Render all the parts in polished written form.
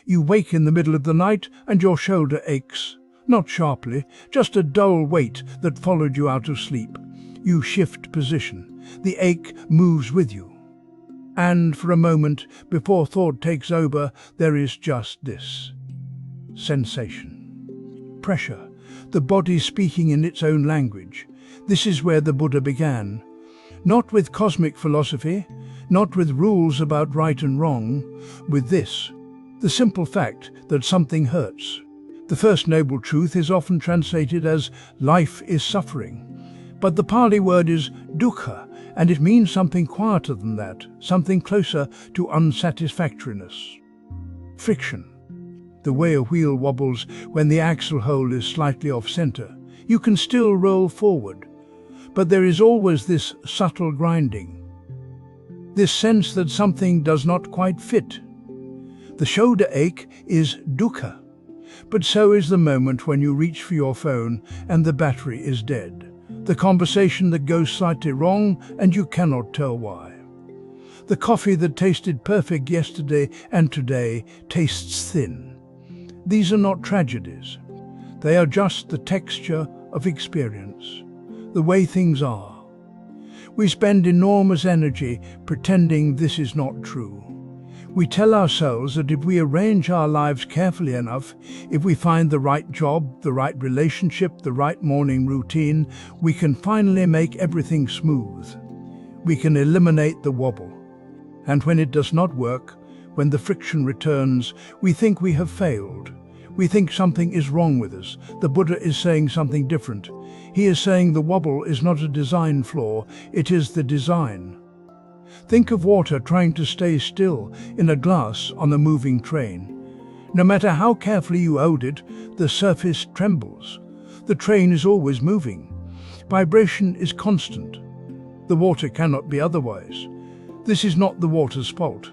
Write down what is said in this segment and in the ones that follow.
You wake in the middle of the night and your shoulder aches. Not sharply, just a dull weight that followed you out of sleep. You shift position. The ache moves with you. And for a moment, before thought takes over, there is just this sensation. Pressure. The body speaking in its own language. This is where the Buddha began. Not with cosmic philosophy, not with rules about right and wrong, with this, the simple fact that something hurts. The first noble truth is often translated as life is suffering. But the Pali word is dukkha, and it means something quieter than that, something closer to unsatisfactoriness. Friction. The way a wheel wobbles when the axle hole is slightly off-center. You can still roll forward, but there is always this subtle grinding. This sense that something does not quite fit. The shoulder ache is dukkha, but so is the moment when you reach for your phone and the battery is dead. The conversation that goes slightly wrong and you cannot tell why. The coffee that tasted perfect yesterday and today tastes thin. These are not tragedies. They are just the texture of experience, the way things are. We spend enormous energy pretending this is not true. We tell ourselves that if we arrange our lives carefully enough, if we find the right job, the right relationship, the right morning routine, we can finally make everything smooth. We can eliminate the wobble. And when it does not work, when the friction returns, we think we have failed. We think something is wrong with us. The Buddha is saying something different. He is saying the wobble is not a design flaw, it is the design. Think of water trying to stay still in a glass on a moving train. No matter how carefully you hold it, the surface trembles. The train is always moving. Vibration is constant. The water cannot be otherwise. This is not the water's fault.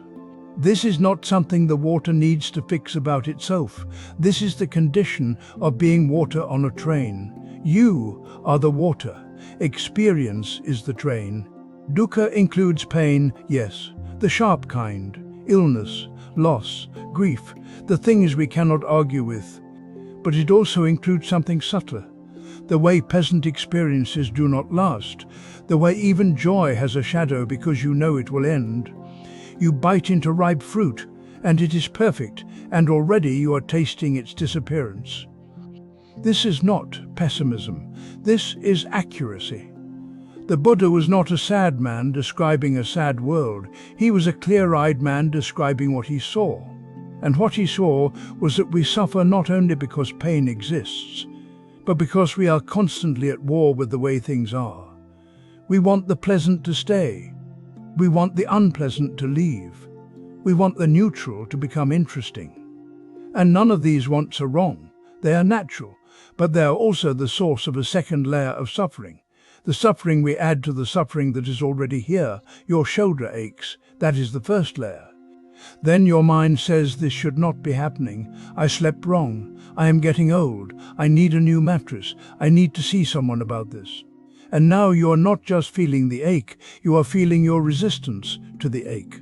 This is not something the water needs to fix about itself. This is the condition of being water on a train. You are the water. Experience is the train. Dukkha includes pain, yes, the sharp kind, illness, loss, grief, the things we cannot argue with. But it also includes something subtler. The way pleasant experiences do not last. The way even joy has a shadow because you know it will end. You bite into ripe fruit, and it is perfect, and already you are tasting its disappearance. This is not pessimism. This is accuracy. The Buddha was not a sad man describing a sad world. He was a clear-eyed man describing what he saw. And what he saw was that we suffer not only because pain exists, but because we are constantly at war with the way things are. We want the pleasant to stay. We want the unpleasant to leave. We want the neutral to become interesting. And none of these wants are wrong. They are natural, but they are also the source of a second layer of suffering. The suffering we add to the suffering that is already here. Your shoulder aches. That is the first layer. Then your mind says this should not be happening. I slept wrong. I am getting old. I need a new mattress. I need to see someone about this. And now you are not just feeling the ache, you are feeling your resistance to the ache.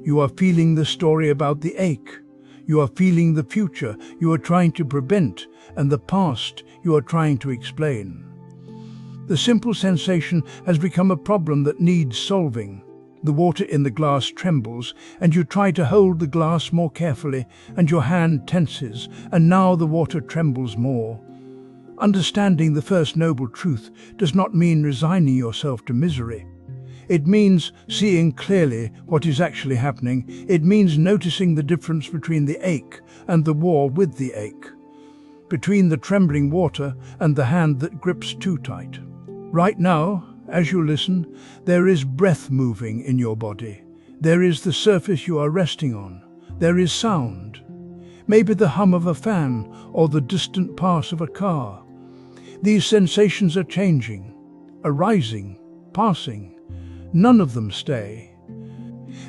You are feeling the story about the ache. You are feeling the future you are trying to prevent and the past you are trying to explain. The simple sensation has become a problem that needs solving. The water in the glass trembles, and you try to hold the glass more carefully, and your hand tenses, and now the water trembles more. Understanding the first noble truth does not mean resigning yourself to misery. It means seeing clearly what is actually happening. It means noticing the difference between the ache and the war with the ache, between the trembling water and the hand that grips too tight. Right now, as you listen, there is breath moving in your body. There is the surface you are resting on. There is sound. Maybe the hum of a fan or the distant pass of a car. These sensations are changing, arising, passing. None of them stay.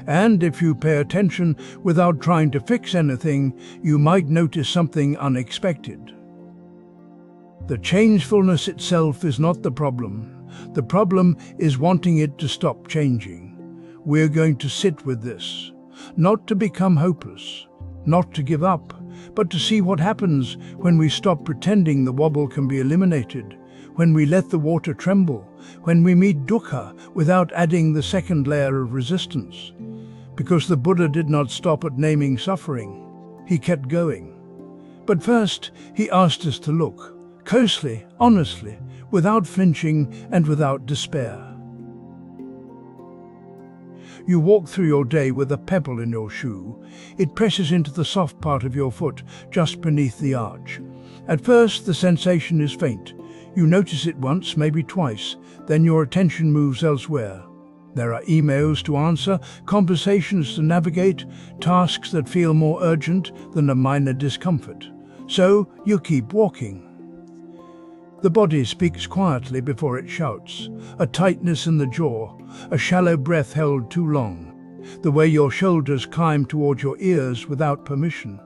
And if you pay attention without trying to fix anything, you might notice something unexpected. The changefulness itself is not the problem. The problem is wanting it to stop changing. We're going to sit with this, not to become hopeless, not to give up, but to see what happens when we stop pretending the wobble can be eliminated, when we let the water tremble, when we meet dukkha without adding the second layer of resistance. Because the Buddha did not stop at naming suffering. He kept going. But first, he asked us to look, closely, honestly, without flinching and without despair. You walk through your day with a pebble in your shoe. It presses into the soft part of your foot, just beneath the arch. At first, the sensation is faint. You notice it once, maybe twice, then your attention moves elsewhere. There are emails to answer, conversations to navigate, tasks that feel more urgent than a minor discomfort. So you keep walking. The body speaks quietly before it shouts, a tightness in the jaw, a shallow breath held too long, the way your shoulders climb toward your ears without permission.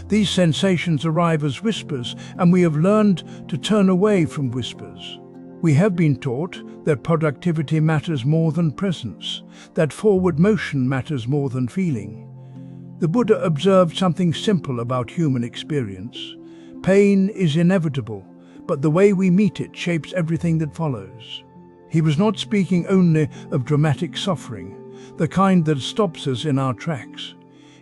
These sensations arrive as whispers, and we have learned to turn away from whispers. We have been taught that productivity matters more than presence, that forward motion matters more than feeling. The Buddha observed something simple about human experience. Pain is inevitable, but the way we meet it shapes everything that follows. He was not speaking only of dramatic suffering, the kind that stops us in our tracks.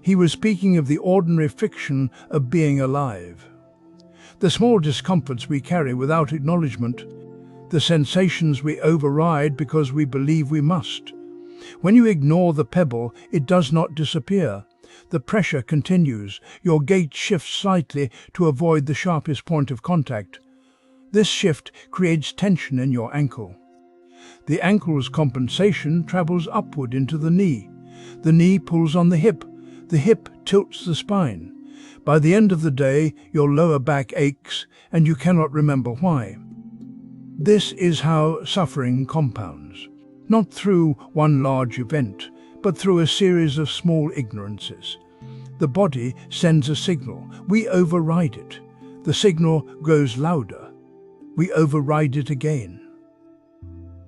He was speaking of the ordinary friction of being alive. The small discomforts we carry without acknowledgement, the sensations we override because we believe we must. When you ignore the pebble, it does not disappear. The pressure continues. Your gait shifts slightly to avoid the sharpest point of contact. This shift creates tension in your ankle. The ankle's compensation travels upward into the knee. The knee pulls on the hip tilts the spine. By the end of the day, your lower back aches and you cannot remember why. This is how suffering compounds, not through one large event, but through a series of small ignorances. The body sends a signal. We override it. The signal grows louder. We override it again.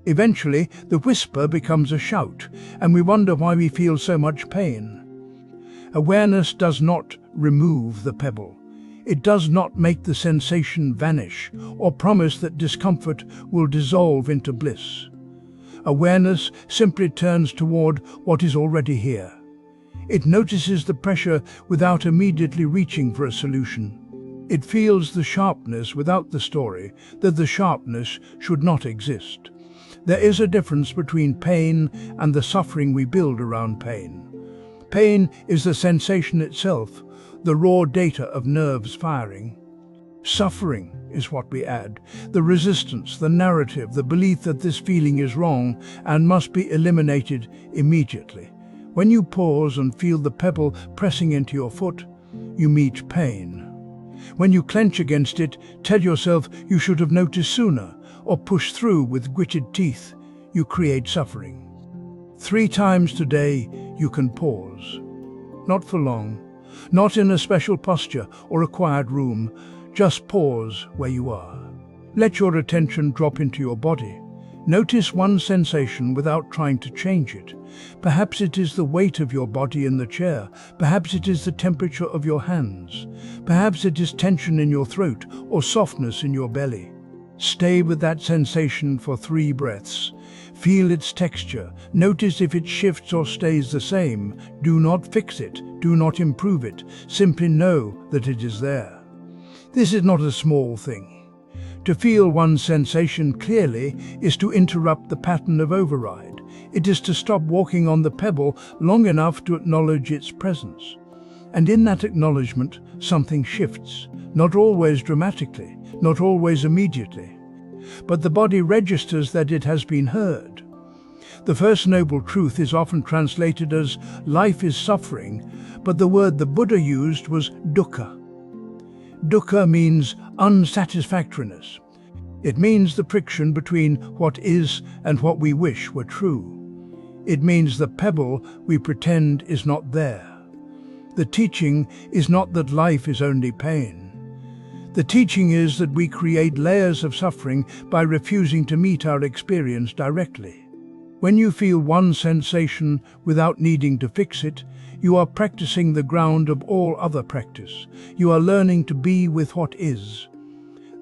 Eventually, the whisper becomes a shout, and we wonder why we feel so much pain. Awareness does not remove the pebble. It does not make the sensation vanish or promise that discomfort will dissolve into bliss. Awareness simply turns toward what is already here. It notices the pressure without immediately reaching for a solution. It feels the sharpness without the story that the sharpness should not exist. There is a difference between pain and the suffering we build around pain. Pain is the sensation itself, the raw data of nerves firing. Suffering is what we add, the resistance, the narrative, the belief that this feeling is wrong and must be eliminated immediately. When you pause and feel the pebble pressing into your foot, you meet pain. When you clench against it, tell yourself you should have noticed sooner, or push through with gritted teeth, you create suffering. 3 times today you can pause. Not for long, not in a special posture or a quiet room, just pause where you are. Let your attention drop into your body. Notice one sensation without trying to change it. Perhaps it is the weight of your body in the chair. Perhaps it is the temperature of your hands. Perhaps it is tension in your throat or softness in your belly. Stay with that sensation for 3 breaths. Feel its texture. Notice if it shifts or stays the same. Do not fix it. Do not improve it. Simply know that it is there. This is not a small thing. To feel one sensation clearly is to interrupt the pattern of override. It is to stop walking on the pebble long enough to acknowledge its presence. And in that acknowledgement, something shifts. Not always dramatically, not always immediately. But the body registers that it has been heard. The first noble truth is often translated as life is suffering, but the word the Buddha used was dukkha. Dukkha means unsatisfactoriness. It means the friction between what is and what we wish were true. It means the pebble we pretend is not there. The teaching is not that life is only pain. The teaching is that we create layers of suffering by refusing to meet our experience directly. When you feel one sensation without needing to fix it, you are practicing the ground of all other practice. You are learning to be with what is.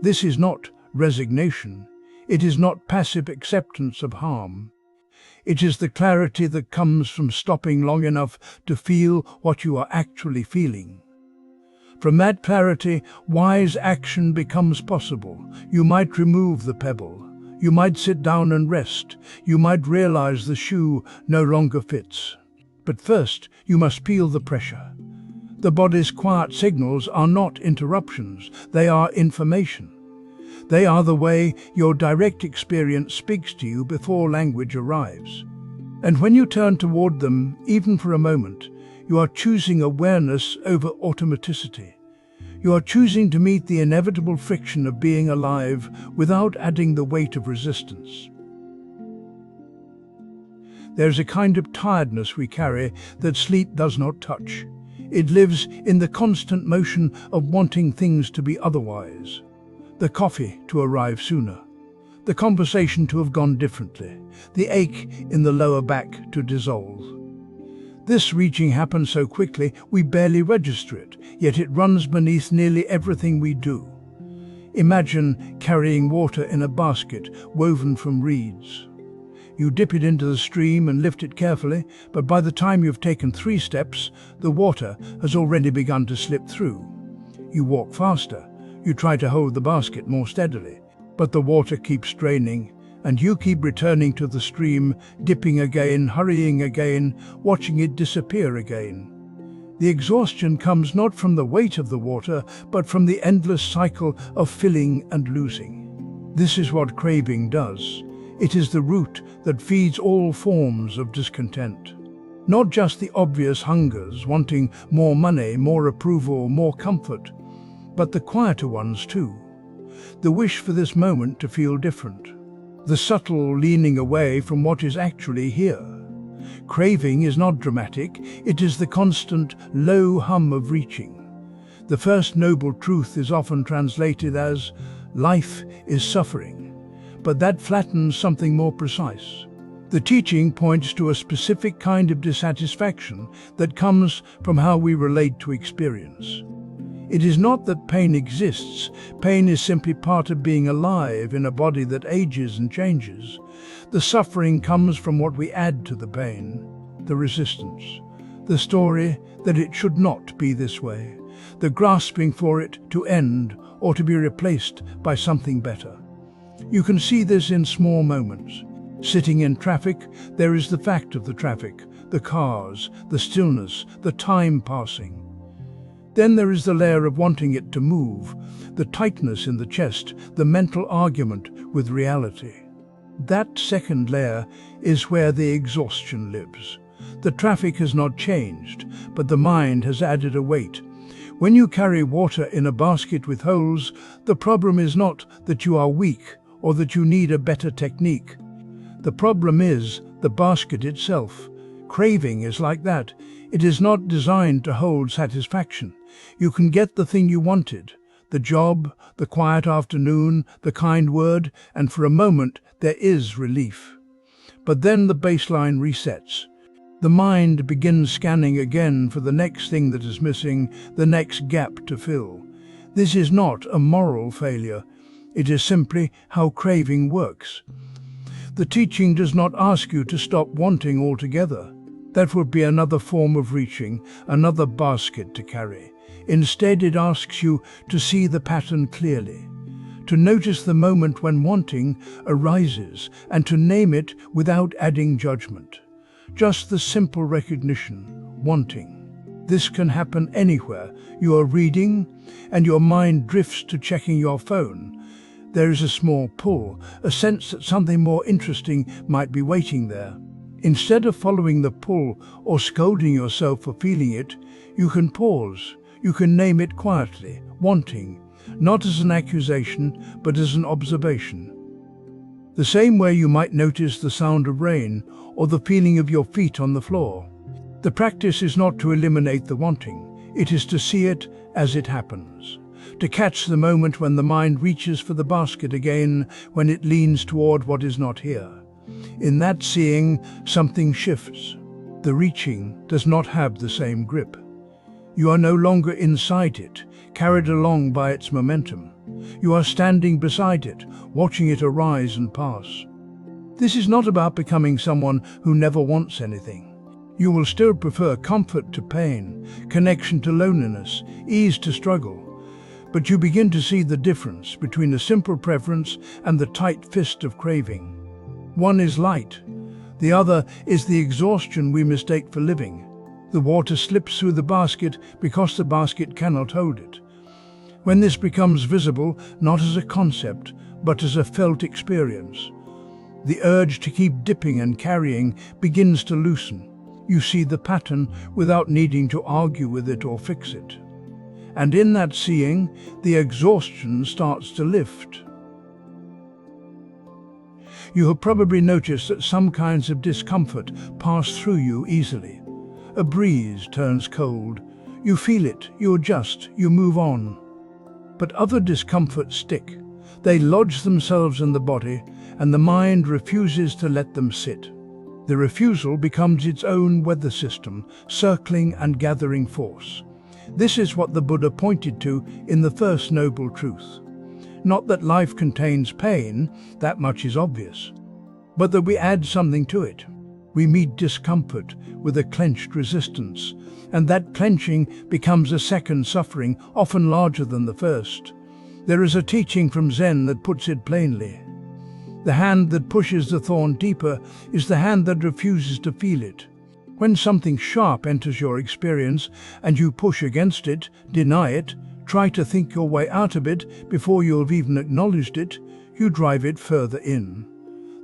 This is not resignation. It is not passive acceptance of harm. It is the clarity that comes from stopping long enough to feel what you are actually feeling. From that clarity, wise action becomes possible. You might remove the pebble. You might sit down and rest. You might realize the shoe no longer fits. But first, you must peel the pressure. The body's quiet signals are not interruptions. They are information. They are the way your direct experience speaks to you before language arrives. And when you turn toward them, even for a moment, you are choosing awareness over automaticity. You are choosing to meet the inevitable friction of being alive without adding the weight of resistance. There's a kind of tiredness we carry that sleep does not touch. It lives in the constant motion of wanting things to be otherwise. The coffee to arrive sooner. The conversation to have gone differently. The ache in the lower back to dissolve. This reaching happens so quickly we barely register it, yet it runs beneath nearly everything we do. Imagine carrying water in a basket woven from reeds. You dip it into the stream and lift it carefully, but by the time you've taken 3 steps, the water has already begun to slip through. You walk faster. You try to hold the basket more steadily, but the water keeps draining, and you keep returning to the stream, dipping again, hurrying again, watching it disappear again. The exhaustion comes not from the weight of the water, but from the endless cycle of filling and losing. This is what craving does. It is the root that feeds all forms of discontent. Not just the obvious hungers, wanting more money, more approval, more comfort, but the quieter ones too. The wish for this moment to feel different. The subtle leaning away from what is actually here. Craving is not dramatic, it is the constant low hum of reaching. The first noble truth is often translated as, life is suffering, but that flattens something more precise. The teaching points to a specific kind of dissatisfaction that comes from how we relate to experience. It is not that pain exists. Pain is simply part of being alive in a body that ages and changes. The suffering comes from what we add to the pain, the resistance, the story that it should not be this way, the grasping for it to end or to be replaced by something better. You can see this in small moments. Sitting in traffic, there is the fact of the traffic, the cars, the stillness, the time passing. Then there is the layer of wanting it to move, the tightness in the chest, the mental argument with reality. That second layer is where the exhaustion lives. The traffic has not changed, but the mind has added a weight. When you carry water in a basket with holes, the problem is not that you are weak or that you need a better technique. The problem is the basket itself. Craving is like that. It is not designed to hold satisfaction. You can get the thing you wanted, the job, the quiet afternoon, the kind word, and for a moment there is relief. But then the baseline resets. The mind begins scanning again for the next thing that is missing, the next gap to fill. This is not a moral failure. It is simply how craving works. The teaching does not ask you to stop wanting altogether. That would be another form of reaching, another basket to carry. Instead, it asks you to see the pattern clearly, to notice the moment when wanting arises and to name it without adding judgment. Just the simple recognition, wanting. This can happen anywhere. You are reading and your mind drifts to checking your phone. There is a small pull, a sense that something more interesting might be waiting there. Instead of following the pull or scolding yourself for feeling it, you can pause. You can name it quietly, wanting, not as an accusation, but as an observation. The same way you might notice the sound of rain or the feeling of your feet on the floor. The practice is not to eliminate the wanting, it is to see it as it happens. To catch the moment when the mind reaches for the basket again, when it leans toward what is not here. In that seeing, something shifts. The reaching does not have the same grip. You are no longer inside it, carried along by its momentum. You are standing beside it, watching it arise and pass. This is not about becoming someone who never wants anything. You will still prefer comfort to pain, connection to loneliness, ease to struggle. But you begin to see the difference between a simple preference and the tight fist of craving. One is light. The other is the exhaustion we mistake for living. The water slips through the basket because the basket cannot hold it. When this becomes visible, not as a concept, but as a felt experience, the urge to keep dipping and carrying begins to loosen. You see the pattern without needing to argue with it or fix it. And in that seeing, the exhaustion starts to lift. You have probably noticed that some kinds of discomfort pass through you easily. A breeze turns cold. You feel it, you adjust, you move on. But other discomforts stick. They lodge themselves in the body, and the mind refuses to let them sit. The refusal becomes its own weather system, circling and gathering force. This is what the Buddha pointed to in the first noble truth. Not that life contains pain, that much is obvious, but that we add something to it. We meet discomfort with a clenched resistance, and that clenching becomes a second suffering, often larger than the first. There is a teaching from Zen that puts it plainly. The hand that pushes the thorn deeper is the hand that refuses to feel it. When something sharp enters your experience and you push against it, deny it, try to think your way out of it before you have even acknowledged it, you drive it further in.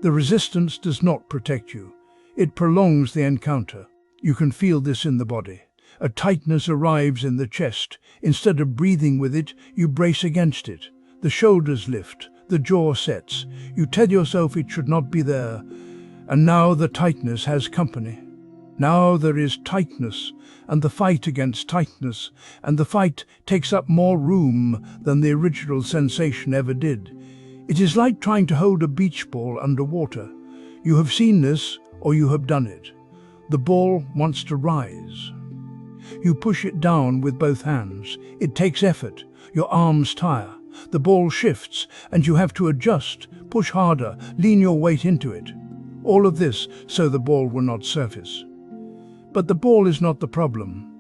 The resistance does not protect you. It prolongs the encounter. You can feel this in the body. A tightness arrives in the chest. Instead of breathing with it, you brace against it. The shoulders lift. The jaw sets. You tell yourself it should not be there. And now the tightness has company. Now there is tightness, and the fight against tightness, and the fight takes up more room than the original sensation ever did. It is like trying to hold a beach ball underwater. You have seen this, or you have done it. The ball wants to rise. You push it down with both hands. It takes effort. Your arms tire. The ball shifts, and you have to adjust, push harder, lean your weight into it. All of this so the ball will not surface. But the ball is not the problem.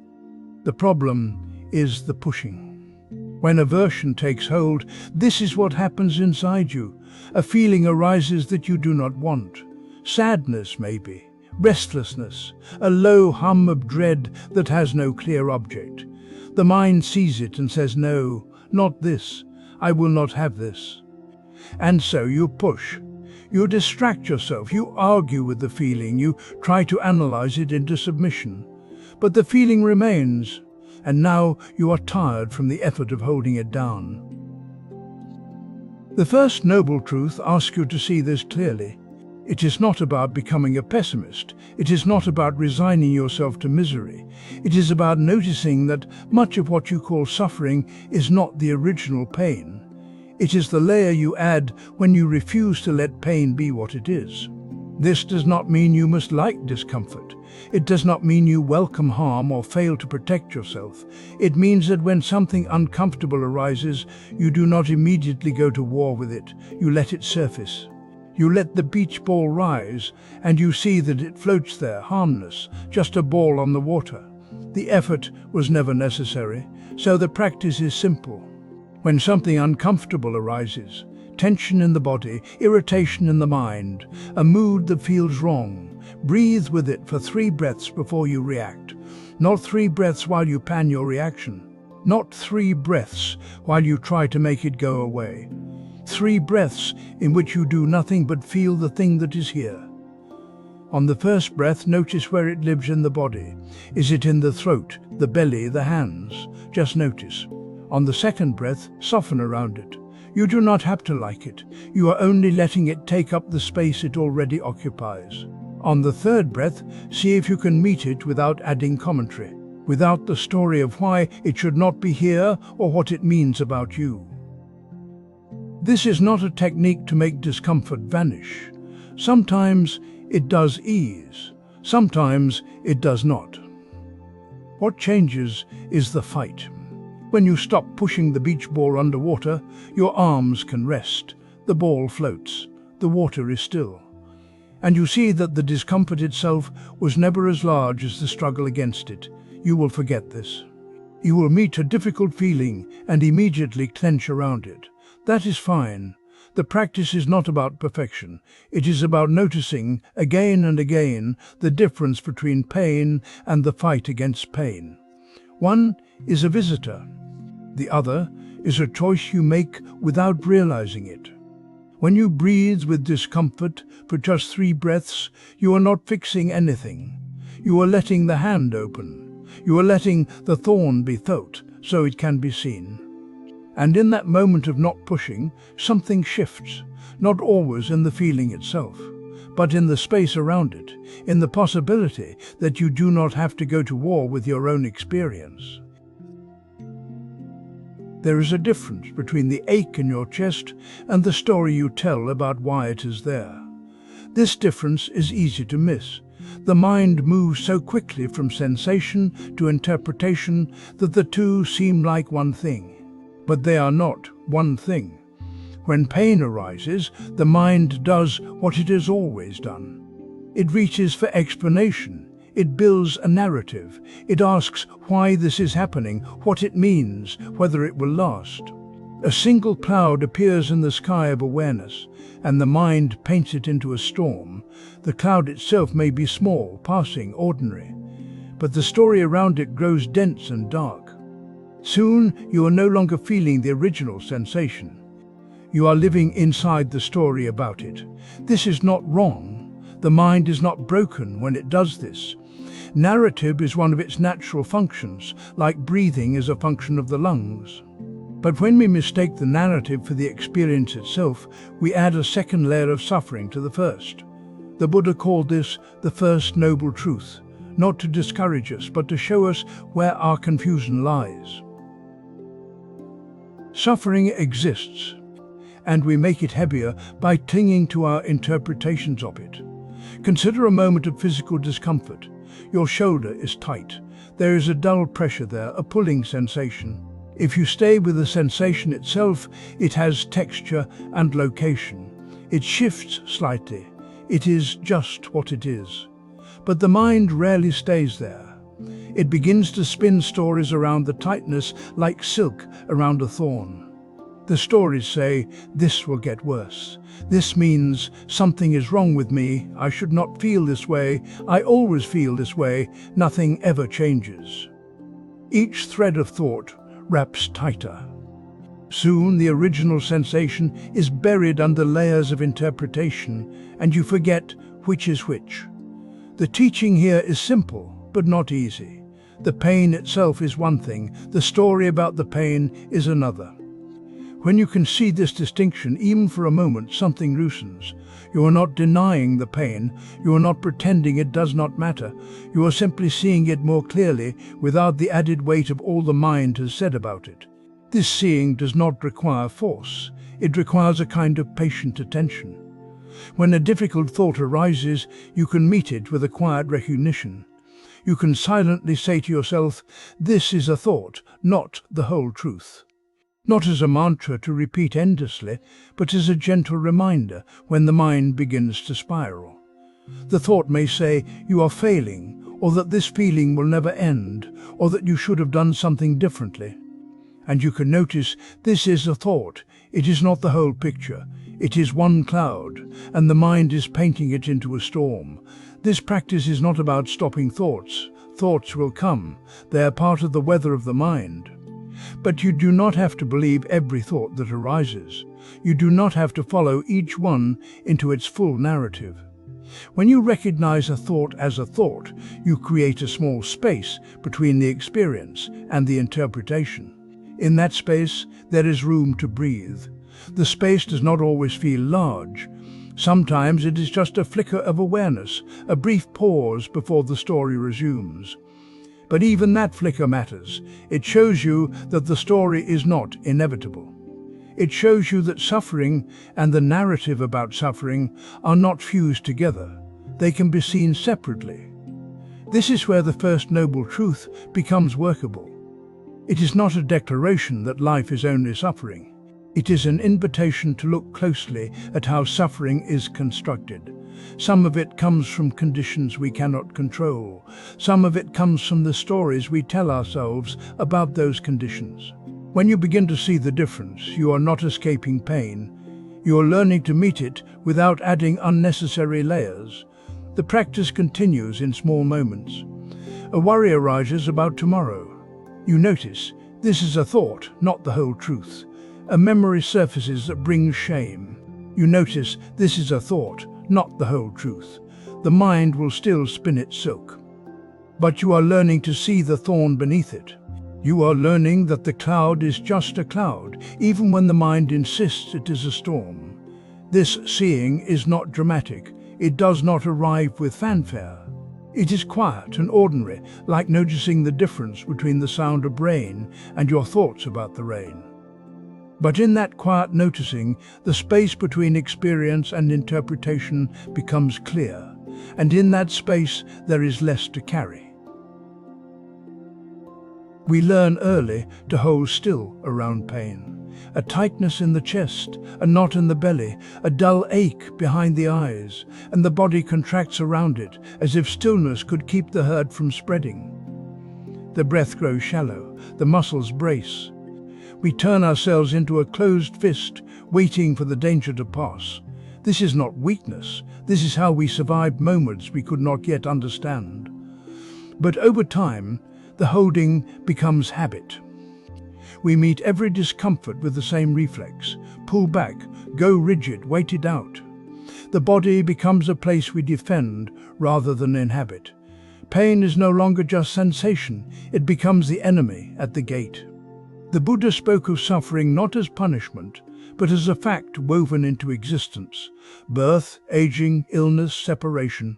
The problem is the pushing. When aversion takes hold, this is what happens inside you. A feeling arises that you do not want. Sadness, maybe. Restlessness. A low hum of dread that has no clear object. The mind sees it and says, no, not this. I will not have this. And so you push. You distract yourself. You argue with the feeling. You try to analyze it into submission. But the feeling remains. And now you are tired from the effort of holding it down. The first noble truth asks you to see this clearly. It is not about becoming a pessimist. It is not about resigning yourself to misery. It is about noticing that much of what you call suffering is not the original pain. It is the layer you add when you refuse to let pain be what it is. This does not mean you must like discomfort. It does not mean you welcome harm or fail to protect yourself. It means that when something uncomfortable arises, you do not immediately go to war with it. You let it surface. You let the beach ball rise, and you see that it floats there, harmless, just a ball on the water. The effort was never necessary, so the practice is simple. When something uncomfortable arises, tension in the body, irritation in the mind, a mood that feels wrong, breathe with it for 3 breaths before you react. Not 3 breaths while you plan your reaction. Not 3 breaths while you try to make it go away. 3 breaths in which you do nothing but feel the thing that is here. On the first breath, notice where it lives in the body. Is it in the throat, the belly, the hands? Just notice. On the second breath, soften around it. You do not have to like it. You are only letting it take up the space it already occupies. On the third breath, see if you can meet it without adding commentary, without the story of why it should not be here or what it means about you. This is not a technique to make discomfort vanish. Sometimes it does ease, sometimes it does not. What changes is the fight. When you stop pushing the beach ball underwater, your arms can rest, the ball floats, the water is still. And you see that the discomfort itself was never as large as the struggle against it. You will forget this. You will meet a difficult feeling and immediately clench around it. That is fine. The practice is not about perfection. It is about noticing, again and again, the difference between pain and the fight against pain. One is a visitor. The other is a choice you make without realizing it. When you breathe with discomfort for just 3 breaths, you are not fixing anything. You are letting the hand open. You are letting the thorn be felt so it can be seen. And in that moment of not pushing, something shifts, not always in the feeling itself, but in the space around it, in the possibility that you do not have to go to war with your own experience. There is a difference between the ache in your chest and the story you tell about why it is there. This difference is easy to miss. The mind moves so quickly from sensation to interpretation that the two seem like one thing. But they are not one thing. When pain arises, the mind does what it has always done. It reaches for explanation. It builds a narrative. It asks why this is happening, what it means, whether it will last. A single cloud appears in the sky of awareness, and the mind paints it into a storm. The cloud itself may be small, passing, ordinary, but the story around it grows dense and dark. Soon you are no longer feeling the original sensation. You are living inside the story about it. This is not wrong. The mind is not broken when it does this. Narrative is one of its natural functions, like breathing is a function of the lungs. But when we mistake the narrative for the experience itself, we add a second layer of suffering to the first. The Buddha called this the first noble truth, not to discourage us, but to show us where our confusion lies. Suffering exists, and we make it heavier by clinging to our interpretations of it. Consider a moment of physical discomfort. Your shoulder is tight. There is a dull pressure there, a pulling sensation. If you stay with the sensation itself, it has texture and location. It shifts slightly. It is just what it is. But the mind rarely stays there. It begins to spin stories around the tightness like silk around a thorn. The stories say, this will get worse. This means something is wrong with me. I should not feel this way. I always feel this way. Nothing ever changes. Each thread of thought wraps tighter. Soon the original sensation is buried under layers of interpretation, and you forget which is which. The teaching here is simple, but not easy. The pain itself is one thing, the story about the pain is another. When you can see this distinction, even for a moment, something loosens. You are not denying the pain, you are not pretending it does not matter. You are simply seeing it more clearly, without the added weight of all the mind has said about it. This seeing does not require force, it requires a kind of patient attention. When a difficult thought arises, you can meet it with a quiet recognition. You can silently say to yourself, this is a thought, not the whole truth. Not as a mantra to repeat endlessly, but as a gentle reminder when the mind begins to spiral. The thought may say, you are failing, or that this feeling will never end, or that you should have done something differently. And you can notice this is a thought, it is not the whole picture. It is one cloud, and the mind is painting it into a storm. This practice is not about stopping thoughts. Thoughts will come, they are part of the weather of the mind. But you do not have to believe every thought that arises. You do not have to follow each one into its full narrative. When you recognize a thought as a thought, you create a small space between the experience and the interpretation. In that space, there is room to breathe. The space does not always feel large. Sometimes it is just a flicker of awareness, a brief pause before the story resumes. But even that flicker matters. It shows you that the story is not inevitable. It shows you that suffering and the narrative about suffering are not fused together. They can be seen separately. This is where the first noble truth becomes workable. It is not a declaration that life is only suffering. It is an invitation to look closely at how suffering is constructed. Some of it comes from conditions we cannot control. Some of it comes from the stories we tell ourselves about those conditions. When you begin to see the difference, you are not escaping pain. You are learning to meet it without adding unnecessary layers. The practice continues in small moments. A worry arises about tomorrow. You notice, this is a thought, not the whole truth. A memory surfaces that brings shame. You notice, this is a thought, not the whole truth. The mind will still spin its silk. But you are learning to see the thorn beneath it. You are learning that the cloud is just a cloud, even when the mind insists it is a storm. This seeing is not dramatic. It does not arrive with fanfare. It is quiet and ordinary, like noticing the difference between the sound of rain and your thoughts about the rain. But in that quiet noticing, the space between experience and interpretation becomes clear, and in that space there is less to carry. We learn early to hold still around pain. A tightness in the chest, a knot in the belly, a dull ache behind the eyes, and the body contracts around it as if stillness could keep the hurt from spreading. The breath grows shallow, the muscles brace. We turn ourselves into a closed fist, waiting for the danger to pass. This is not weakness. This is how we survived moments we could not yet understand. But over time, the holding becomes habit. We meet every discomfort with the same reflex. Pull back, go rigid, wait it out. The body becomes a place we defend rather than inhabit. Pain is no longer just sensation, it becomes the enemy at the gate. The Buddha spoke of suffering not as punishment, but as a fact woven into existence. Birth, aging, illness, separation.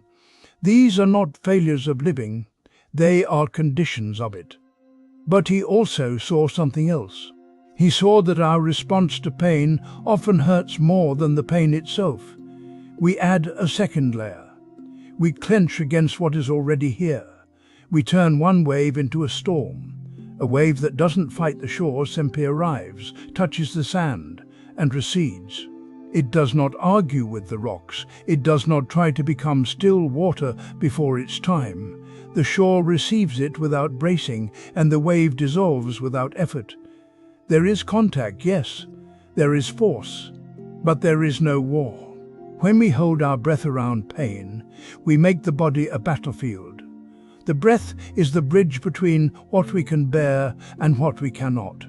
These are not failures of living, they are conditions of it. But he also saw something else. He saw that our response to pain often hurts more than the pain itself. We add a second layer. We clench against what is already here. We turn one wave into a storm. A wave that doesn't fight the shore simply arrives, touches the sand, and recedes. It does not argue with the rocks. It does not try to become still water before its time. The shore receives it without bracing, and the wave dissolves without effort. There is contact, yes. There is force. But there is no war. When we hold our breath around pain, we make the body a battlefield. The breath is the bridge between what we can bear and what we cannot.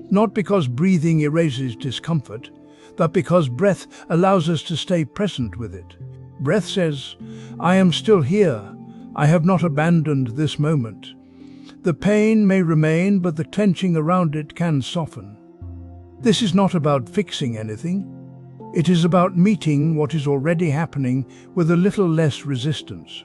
Not because breathing erases discomfort, but because breath allows us to stay present with it. Breath says, I am still here. I have not abandoned this moment. The pain may remain, but the clenching around it can soften. This is not about fixing anything. It is about meeting what is already happening with a little less resistance.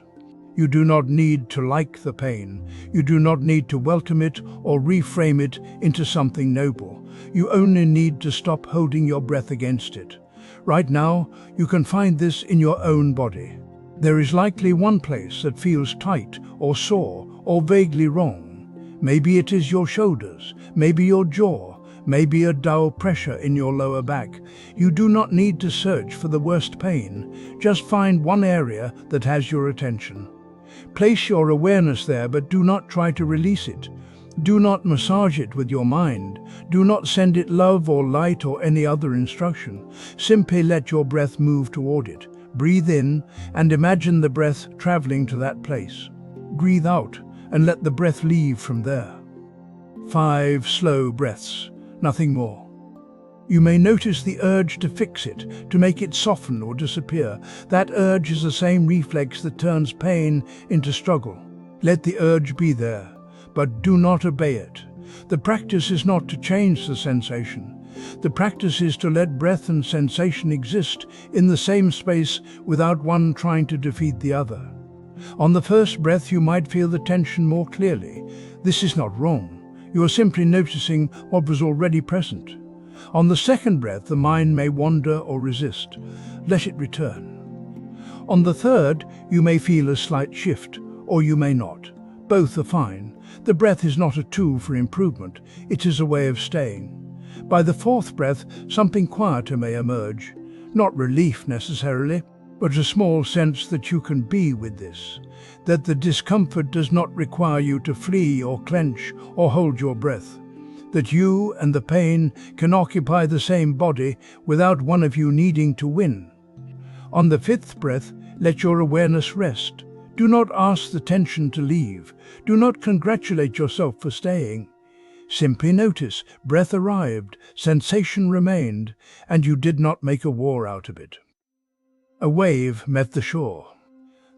You do not need to like the pain. You do not need to welcome it or reframe it into something noble. You only need to stop holding your breath against it. Right now, you can find this in your own body. There is likely one place that feels tight or sore or vaguely wrong. Maybe it is your shoulders, maybe your jaw, maybe a dull pressure in your lower back. You do not need to search for the worst pain. Just find one area that has your attention. Place your awareness there, but do not try to release it. Do not massage it with your mind. Do not send it love or light or any other instruction. Simply let your breath move toward it. Breathe in and imagine the breath traveling to that place. Breathe out and let the breath leave from there. 5 slow breaths, nothing more. You may notice the urge to fix it, to make it soften or disappear. That urge is the same reflex that turns pain into struggle. Let the urge be there, but do not obey it. The practice is not to change the sensation. The practice is to let breath and sensation exist in the same space without one trying to defeat the other. On the first breath, you might feel the tension more clearly. This is not wrong. You are simply noticing what was already present. On the second breath, the mind may wander or resist. Let it return. On the third, you may feel a slight shift, or you may not. Both are fine. The breath is not a tool for improvement, it is a way of staying. By the fourth breath, something quieter may emerge. Not relief necessarily, but a small sense that you can be with this. That the discomfort does not require you to flee or clench or hold your breath. That you and the pain can occupy the same body without one of you needing to win. On the fifth breath, let your awareness rest. Do not ask the tension to leave. Do not congratulate yourself for staying. Simply notice, breath arrived, sensation remained, and you did not make a war out of it. A wave met the shore.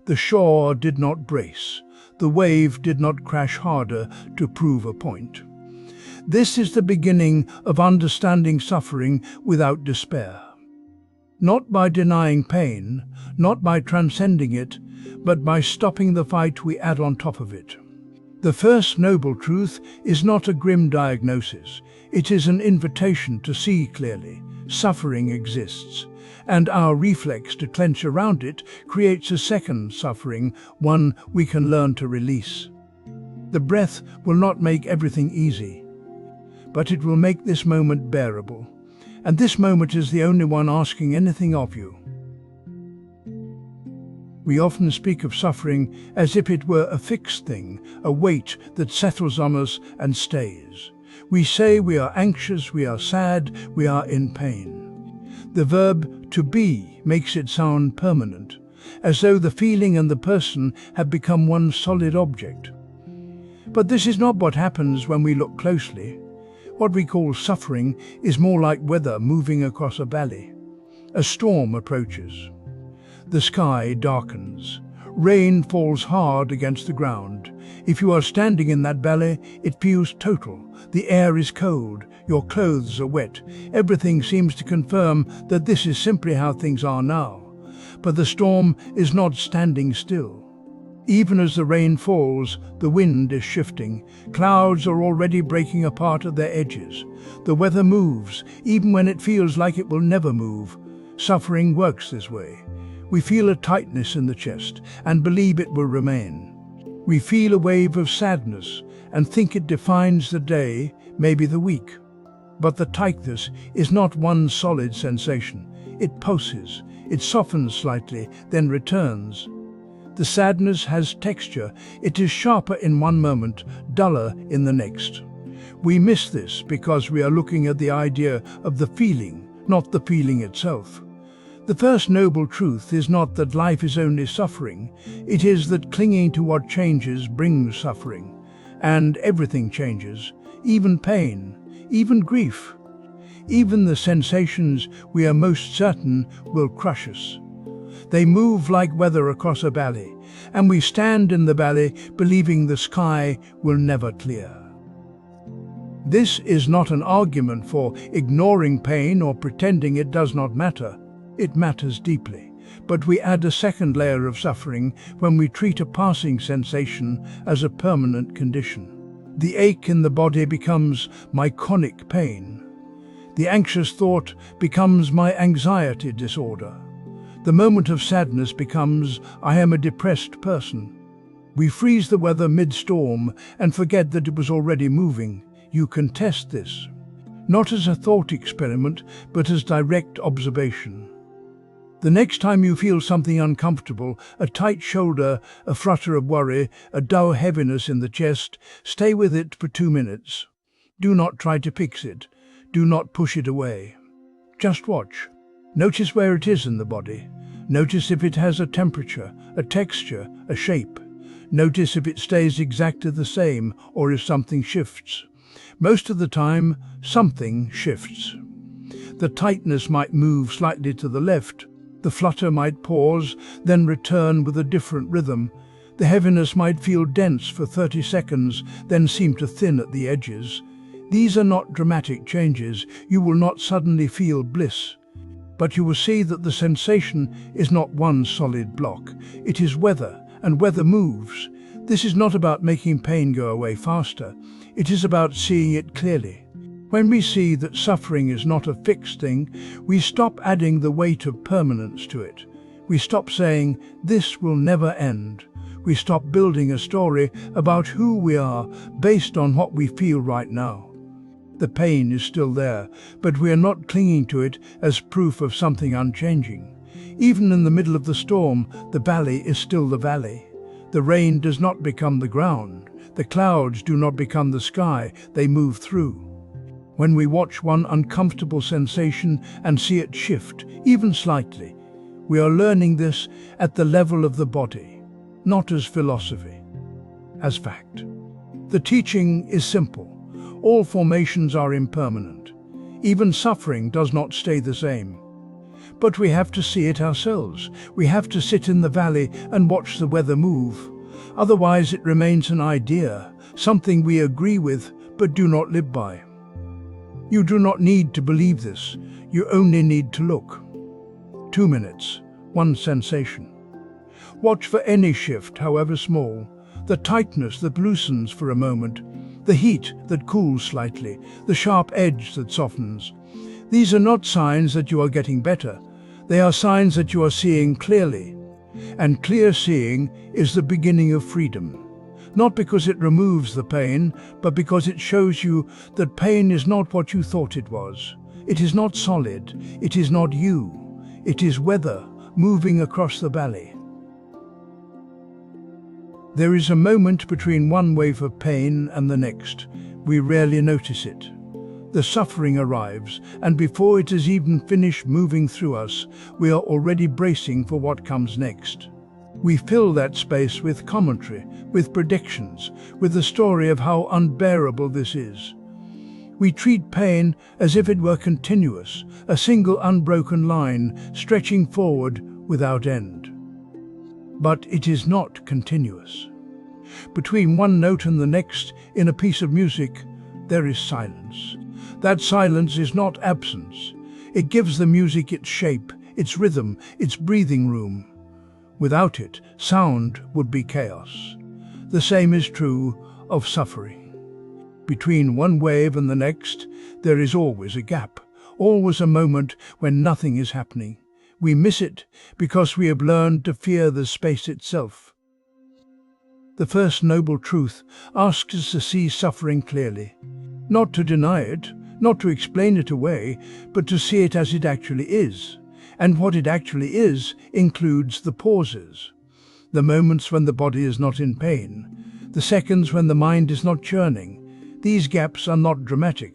The shore did not brace. The wave did not crash harder to prove a point. This is the beginning of understanding suffering without despair. Not by denying pain, not by transcending it, but by stopping the fight we add on top of it. The first noble truth is not a grim diagnosis. It is an invitation to see clearly. Suffering exists, and our reflex to clench around it creates a second suffering, one we can learn to release. The breath will not make everything easy, but it will make this moment bearable. And this moment is the only one asking anything of you. We often speak of suffering as if it were a fixed thing, a weight that settles on us and stays. We say we are anxious, we are sad, we are in pain. The verb to be makes it sound permanent, as though the feeling and the person have become one solid object. But this is not what happens when we look closely. What we call suffering is more like weather moving across a valley. A storm approaches. The sky darkens. Rain falls hard against the ground. If you are standing in that valley, it feels total. The air is cold. Your clothes are wet. Everything seems to confirm that this is simply how things are now. But the storm is not standing still. Even as the rain falls, the wind is shifting. Clouds are already breaking apart at their edges. The weather moves, even when it feels like it will never move. Suffering works this way. We feel a tightness in the chest and believe it will remain. We feel a wave of sadness and think it defines the day, maybe the week. But the tightness is not one solid sensation. It pulses, it softens slightly, then returns. The sadness has texture. It is sharper in one moment, duller in the next. We miss this because we are looking at the idea of the feeling, not the feeling itself. The first noble truth is not that life is only suffering. It is that clinging to what changes brings suffering. And everything changes, even pain, even grief. Even the sensations we are most certain will crush us. They move like weather across a valley, and we stand in the valley believing the sky will never clear. This is not an argument for ignoring pain or pretending it does not matter. It matters deeply, but we add a second layer of suffering when we treat a passing sensation as a permanent condition. The ache in the body becomes my chronic pain. The anxious thought becomes my anxiety disorder. The moment of sadness becomes, I am a depressed person. We freeze the weather mid-storm and forget that it was already moving. You can test this, not as a thought experiment, but as direct observation. The next time you feel something uncomfortable, a tight shoulder, a flutter of worry, a dull heaviness in the chest, stay with it for 2 minutes. Do not try to fix it. Do not push it away. Just watch. Notice where it is in the body. Notice if it has a temperature, a texture, a shape. Notice if it stays exactly the same or if something shifts. Most of the time, something shifts. The tightness might move slightly to the left. The flutter might pause, then return with a different rhythm. The heaviness might feel dense for 30 seconds, then seem to thin at the edges. These are not dramatic changes. You will not suddenly feel bliss. But you will see that the sensation is not one solid block. It is weather, and weather moves. This is not about making pain go away faster. It is about seeing it clearly. When we see that suffering is not a fixed thing, we stop adding the weight of permanence to it. We stop saying, "This will never end." We stop building a story about who we are based on what we feel right now. The pain is still there, but we are not clinging to it as proof of something unchanging. Even in the middle of the storm, the valley is still the valley. The rain does not become the ground. The clouds do not become the sky, they move through. When we watch one uncomfortable sensation and see it shift, even slightly, we are learning this at the level of the body, not as philosophy, as fact. The teaching is simple. All formations are impermanent. Even suffering does not stay the same. But we have to see it ourselves. We have to sit in the valley and watch the weather move. Otherwise it remains an idea, something we agree with but do not live by. You do not need to believe this. You only need to look. 2 minutes, one sensation. Watch for any shift, however small. The tightness that loosens for a moment, the heat that cools slightly, the sharp edge that softens. These are not signs that you are getting better. They are signs that you are seeing clearly. And clear seeing is the beginning of freedom. Not because it removes the pain, but because it shows you that pain is not what you thought it was. It is not solid. It is not you. It is weather moving across the valley. There is a moment between one wave of pain and the next. We rarely notice it. The suffering arrives, and before it has even finished moving through us, we are already bracing for what comes next. We fill that space with commentary, with predictions, with the story of how unbearable this is. We treat pain as if it were continuous, a single unbroken line stretching forward without end. But it is not continuous. Between one note and the next, in a piece of music, there is silence. That silence is not absence. It gives the music its shape, its rhythm, its breathing room. Without it, sound would be chaos. The same is true of suffering. Between one wave and the next, there is always a gap, always a moment when nothing is happening. We miss it because we have learned to fear the space itself. The first noble truth asks us to see suffering clearly, not to deny it, not to explain it away, but to see it as it actually is. And what it actually is includes the pauses, the moments when the body is not in pain, the seconds when the mind is not churning. These gaps are not dramatic.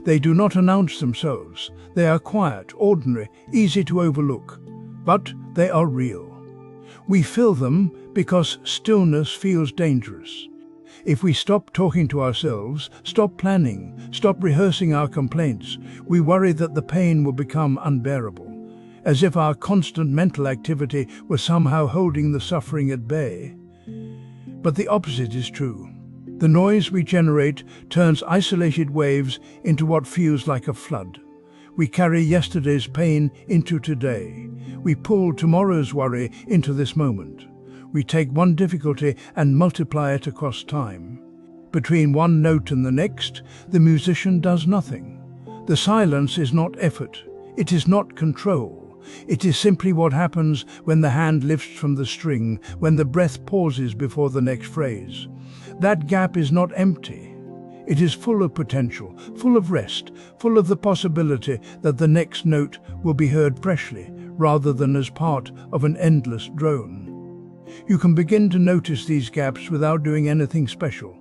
They do not announce themselves. They are quiet, ordinary, easy to overlook. But they are real. We fill them because stillness feels dangerous. If we stop talking to ourselves, stop planning, stop rehearsing our complaints, we worry that the pain will become unbearable, as if our constant mental activity was somehow holding the suffering at bay. But the opposite is true. The noise we generate turns isolated waves into what feels like a flood. We carry yesterday's pain into today. We pull tomorrow's worry into this moment. We take one difficulty and multiply it across time. Between one note and the next, the musician does nothing. The silence is not effort. It is not control. It is simply what happens when the hand lifts from the string, when the breath pauses before the next phrase. That gap is not empty. It is full of potential, full of rest, full of the possibility that the next note will be heard freshly, rather than as part of an endless drone. You can begin to notice these gaps without doing anything special.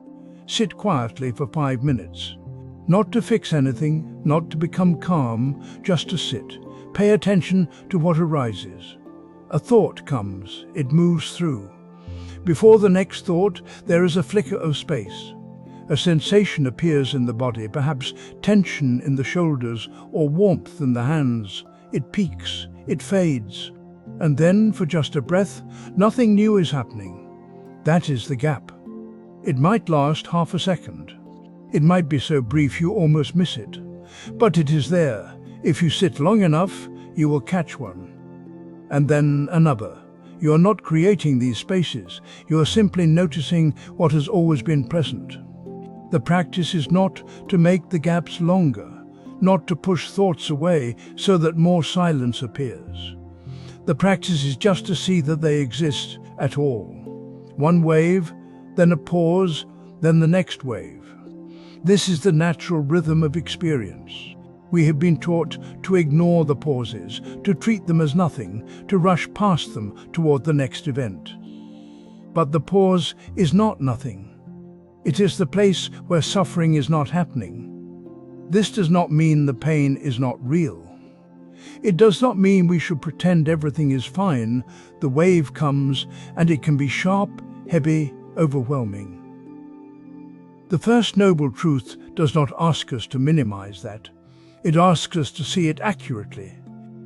Sit quietly for 5 minutes. Not to fix anything, not to become calm, just to sit. Pay attention to what arises. A thought comes, it moves through. Before the next thought, there is a flicker of space. A sensation appears in the body, perhaps tension in the shoulders or warmth in the hands. It peaks, it fades. And then, for just a breath, nothing new is happening. That is the gap. It might last half a second. It might be so brief you almost miss it. But it is there. If you sit long enough, you will catch one. And then another. You are not creating these spaces. You are simply noticing what has always been present. The practice is not to make the gaps longer, not to push thoughts away so that more silence appears. The practice is just to see that they exist at all. One wave, then a pause, then the next wave. This is the natural rhythm of experience. We have been taught to ignore the pauses, to treat them as nothing, to rush past them toward the next event. But the pause is not nothing. It is the place where suffering is not happening. This does not mean the pain is not real. It does not mean we should pretend everything is fine. The wave comes, and it can be sharp, heavy, overwhelming. The First Noble Truth does not ask us to minimize that. It asks us to see it accurately.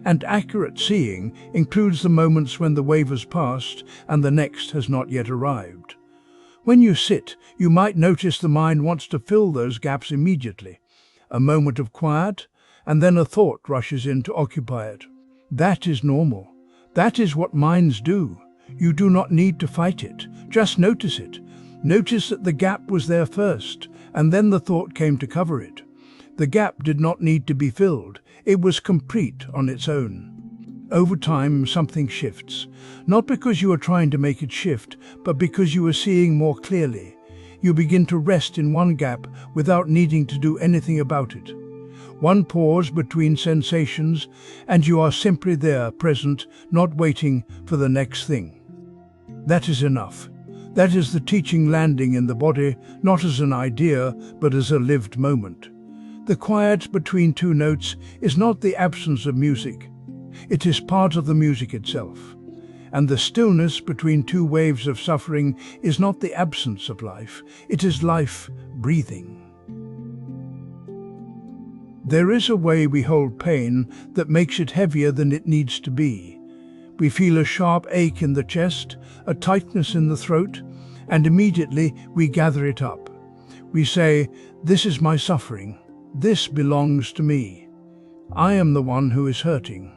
And accurate seeing includes the moments when the wave has passed and the next has not yet arrived. When you sit, you might notice the mind wants to fill those gaps immediately. A moment of quiet, and then a thought rushes in to occupy it. That is normal. That is what minds do. You do not need to fight it. Just notice it. Notice that the gap was there first, and then the thought came to cover it. The gap did not need to be filled. It was complete on its own. Over time, something shifts. Not because you are trying to make it shift, but because you are seeing more clearly. You begin to rest in one gap without needing to do anything about it. One pause between sensations, and you are simply there, present, not waiting for the next thing. That is enough. That is the teaching landing in the body, not as an idea, but as a lived moment. The quiet between two notes is not the absence of music. It is part of the music itself. And the stillness between two waves of suffering is not the absence of life. It is life breathing. There is a way we hold pain that makes it heavier than it needs to be. We feel a sharp ache in the chest, a tightness in the throat, and immediately we gather it up. We say, "This is my suffering. This belongs to me. I am the one who is hurting."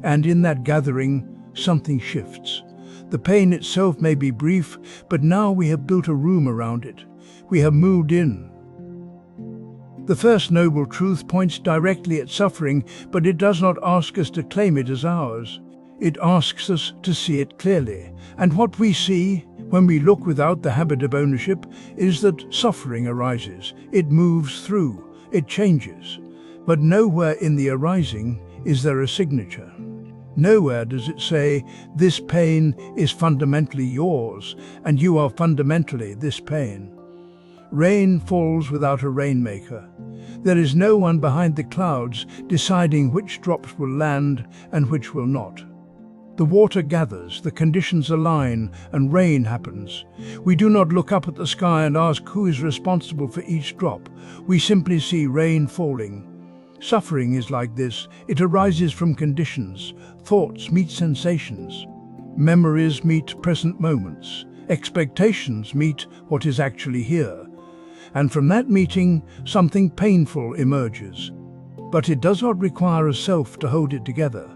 And in that gathering, something shifts. The pain itself may be brief, but now we have built a room around it. We have moved in. The First Noble Truth points directly at suffering, but it does not ask us to claim it as ours. It asks us to see it clearly. And what we see, when we look without the habit of ownership, is that suffering arises. It moves through. It changes. But nowhere in the arising is there a signature. Nowhere does it say, "This pain is fundamentally yours, and you are fundamentally this pain." Rain falls without a rainmaker. There is no one behind the clouds deciding which drops will land and which will not. The water gathers, the conditions align, and rain happens. We do not look up at the sky and ask who is responsible for each drop. We simply see rain falling. Suffering is like this. It arises from conditions. Thoughts meet sensations. Memories meet present moments. Expectations meet what is actually here. And from that meeting, something painful emerges. But it does not require a self to hold it together.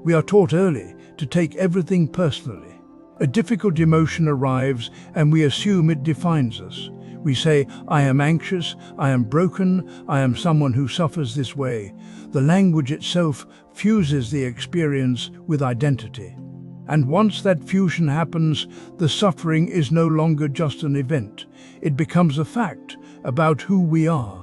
We are taught early to take everything personally. A difficult emotion arrives and we assume it defines us. We say, "I am anxious, I am broken, I am someone who suffers this way." The language itself fuses the experience with identity. And once that fusion happens, the suffering is no longer just an event. It becomes a fact about who we are.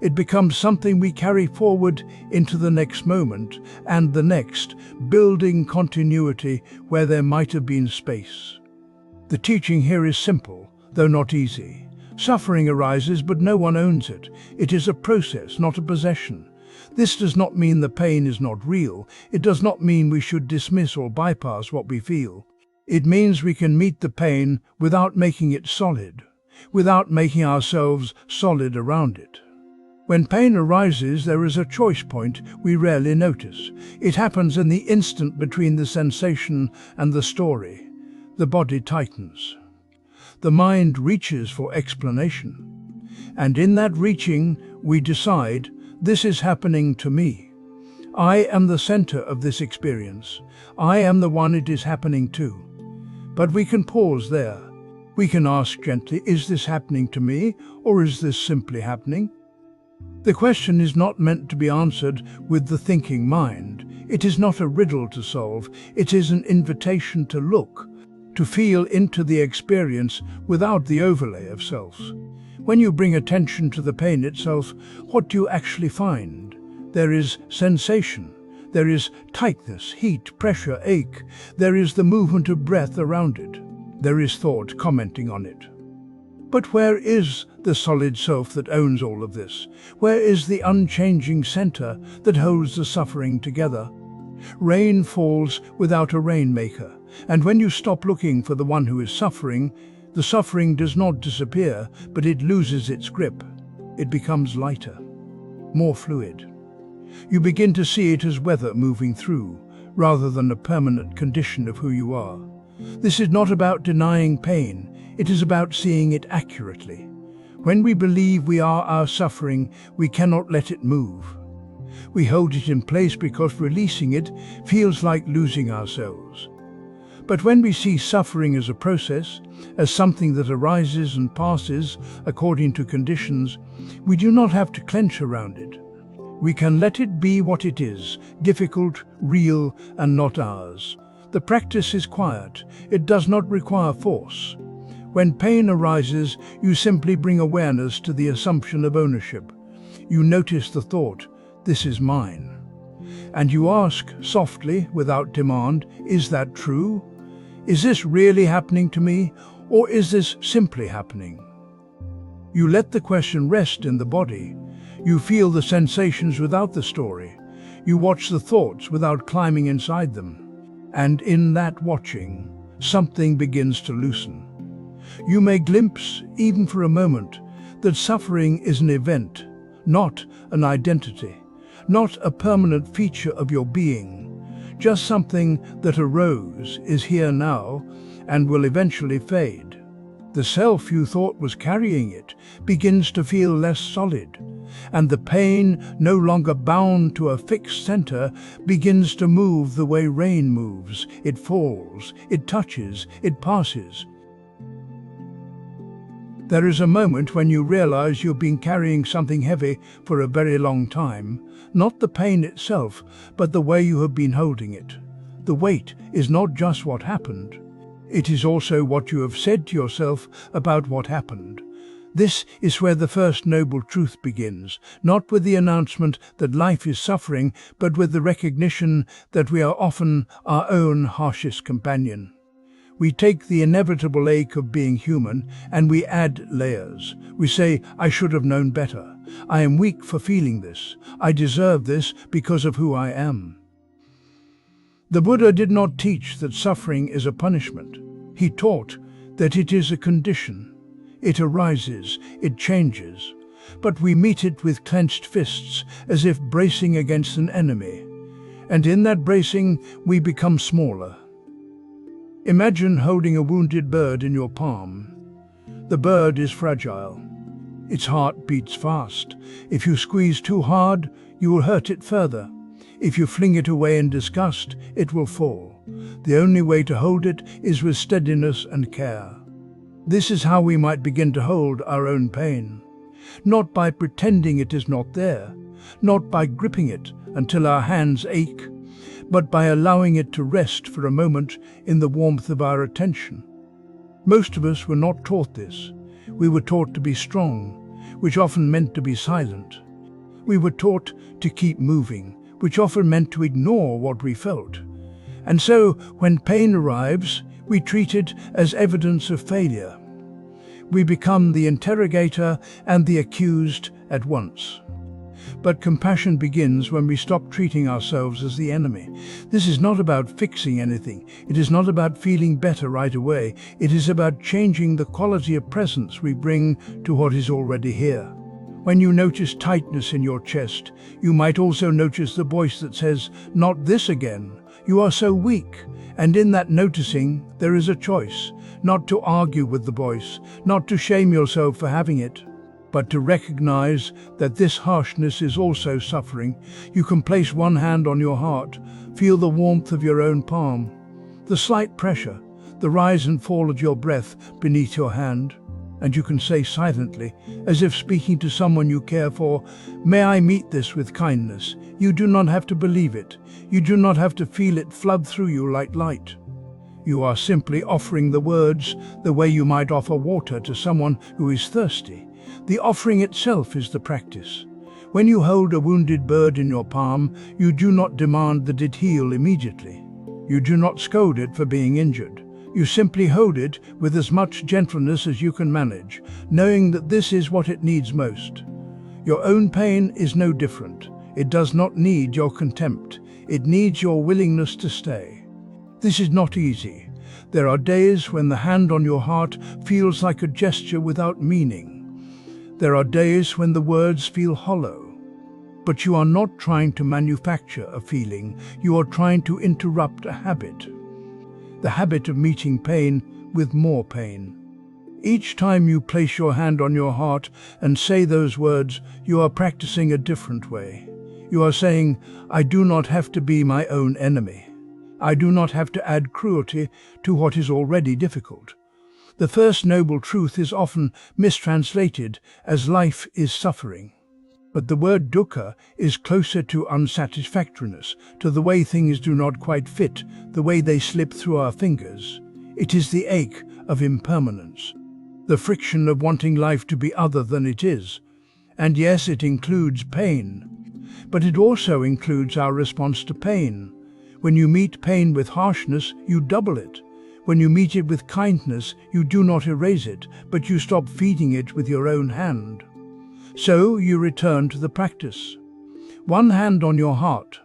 It becomes something we carry forward into the next moment and the next, building continuity where there might have been space. The teaching here is simple, though not easy. Suffering arises, but no one owns it. It is a process, not a possession. This does not mean the pain is not real. It does not mean we should dismiss or bypass what we feel. It means we can meet the pain without making it solid, without making ourselves solid around it. When pain arises, there is a choice point we rarely notice. It happens in the instant between the sensation and the story. The body tightens. The mind reaches for explanation. And in that reaching, we decide, this is happening to me. I am the center of this experience. I am the one it is happening to. But we can pause there. We can ask gently, is this happening to me, or is this simply happening? The question is not meant to be answered with the thinking mind. It is not a riddle to solve. It is an invitation to look, to feel into the experience without the overlay of self. When you bring attention to the pain itself, what do you actually find? There is sensation. There is tightness, heat, pressure, ache. There is the movement of breath around it. There is thought commenting on it. But where is the solid self that owns all of this? Where is the unchanging center that holds the suffering together? Rain falls without a rainmaker, and when you stop looking for the one who is suffering, the suffering does not disappear, but it loses its grip. It becomes lighter, more fluid. You begin to see it as weather moving through, rather than a permanent condition of who you are. This is not about denying pain, it is about seeing it accurately. When we believe we are our suffering, we cannot let it move. We hold it in place because releasing it feels like losing ourselves. But when we see suffering as a process, as something that arises and passes according to conditions, we do not have to clench around it. We can let it be what it is, difficult, real, and not ours. The practice is quiet. It does not require force. When pain arises, you simply bring awareness to the assumption of ownership. You notice the thought, "This is mine." And you ask softly, without demand, "Is that true? Is this really happening to me, or is this simply happening?" You let the question rest in the body. You feel the sensations without the story. You watch the thoughts without climbing inside them. And in that watching, something begins to loosen. You may glimpse, even for a moment, that suffering is an event, not an identity, not a permanent feature of your being, just something that arose, is here now, and will eventually fade. The self you thought was carrying it begins to feel less solid, and the pain, no longer bound to a fixed center, begins to move the way rain moves. It falls, it touches, it passes. There is a moment when you realize you've been carrying something heavy for a very long time, not the pain itself, but the way you have been holding it. The weight is not just what happened. It is also what you have said to yourself about what happened. This is where the first noble truth begins, not with the announcement that life is suffering, but with the recognition that we are often our own harshest companion. We take the inevitable ache of being human and we add layers. We say, "I should have known better. I am weak for feeling this. I deserve this because of who I am." The Buddha did not teach that suffering is a punishment. He taught that it is a condition. It arises, it changes, but we meet it with clenched fists as if bracing against an enemy. And in that bracing, we become smaller. Imagine holding a wounded bird in your palm. The bird is fragile. Its heart beats fast. If you squeeze too hard, you will hurt it further. If you fling it away in disgust, it will fall. The only way to hold it is with steadiness and care. This is how we might begin to hold our own pain. Not by pretending it is not there, not by gripping it until our hands ache, but by allowing it to rest for a moment in the warmth of our attention. Most of us were not taught this. We were taught to be strong, which often meant to be silent. We were taught to keep moving, which often meant to ignore what we felt. And so, when pain arrives, we treat it as evidence of failure. We become the interrogator and the accused at once. But compassion begins when we stop treating ourselves as the enemy. This is not about fixing anything. It is not about feeling better right away. It is about changing the quality of presence we bring to what is already here. When you notice tightness in your chest, you might also notice the voice that says, "Not this again. You are so weak." And in that noticing, there is a choice, not to argue with the voice, not to shame yourself for having it, but to recognize that this harshness is also suffering. You can place one hand on your heart, feel the warmth of your own palm, the slight pressure, the rise and fall of your breath beneath your hand. And you can say silently, as if speaking to someone you care for, "May I meet this with kindness." You do not have to believe it. You do not have to feel it flood through you like light. You are simply offering the words the way you might offer water to someone who is thirsty. The offering itself is the practice. When you hold a wounded bird in your palm, you do not demand that it heal immediately. You do not scold it for being injured. You simply hold it with as much gentleness as you can manage, knowing that this is what it needs most. Your own pain is no different. It does not need your contempt. It needs your willingness to stay. This is not easy. There are days when the hand on your heart feels like a gesture without meaning. There are days when the words feel hollow. But you are not trying to manufacture a feeling. You are trying to interrupt a habit. The habit of meeting pain with more pain. Each time you place your hand on your heart and say those words, you are practicing a different way. You are saying, "I do not have to be my own enemy. I do not have to add cruelty to what is already difficult." The first noble truth is often mistranslated as life is suffering. But the word dukkha is closer to unsatisfactoriness, to the way things do not quite fit, the way they slip through our fingers. It is the ache of impermanence, the friction of wanting life to be other than it is. And yes, it includes pain. But it also includes our response to pain. When you meet pain with harshness, you double it. When you meet it with kindness, you do not erase it, but you stop feeding it with your own hand. So you return to the practice. One hand on your heart,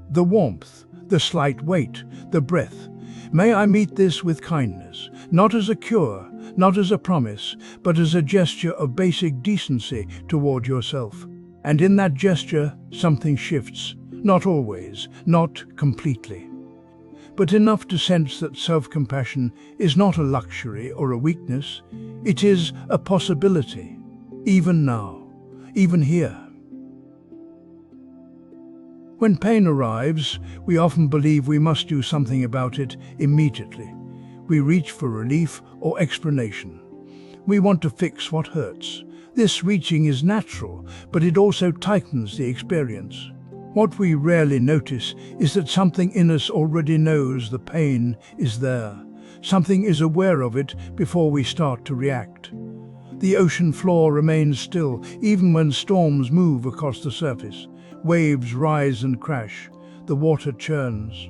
the warmth, the slight weight, the breath. May I meet this with kindness, not as a cure, not as a promise, but as a gesture of basic decency toward yourself. And in that gesture, something shifts. Not always, not completely, but enough to sense that self-compassion is not a luxury or a weakness. It is a possibility, even now. Even here. When pain arrives, we often believe we must do something about it immediately. We reach for relief or explanation. We want to fix what hurts. This reaching is natural, but it also tightens the experience. What we rarely notice is that something in us already knows the pain is there. Something is aware of it before we start to react. The ocean floor remains still, even when storms move across the surface. Waves rise and crash. The water churns.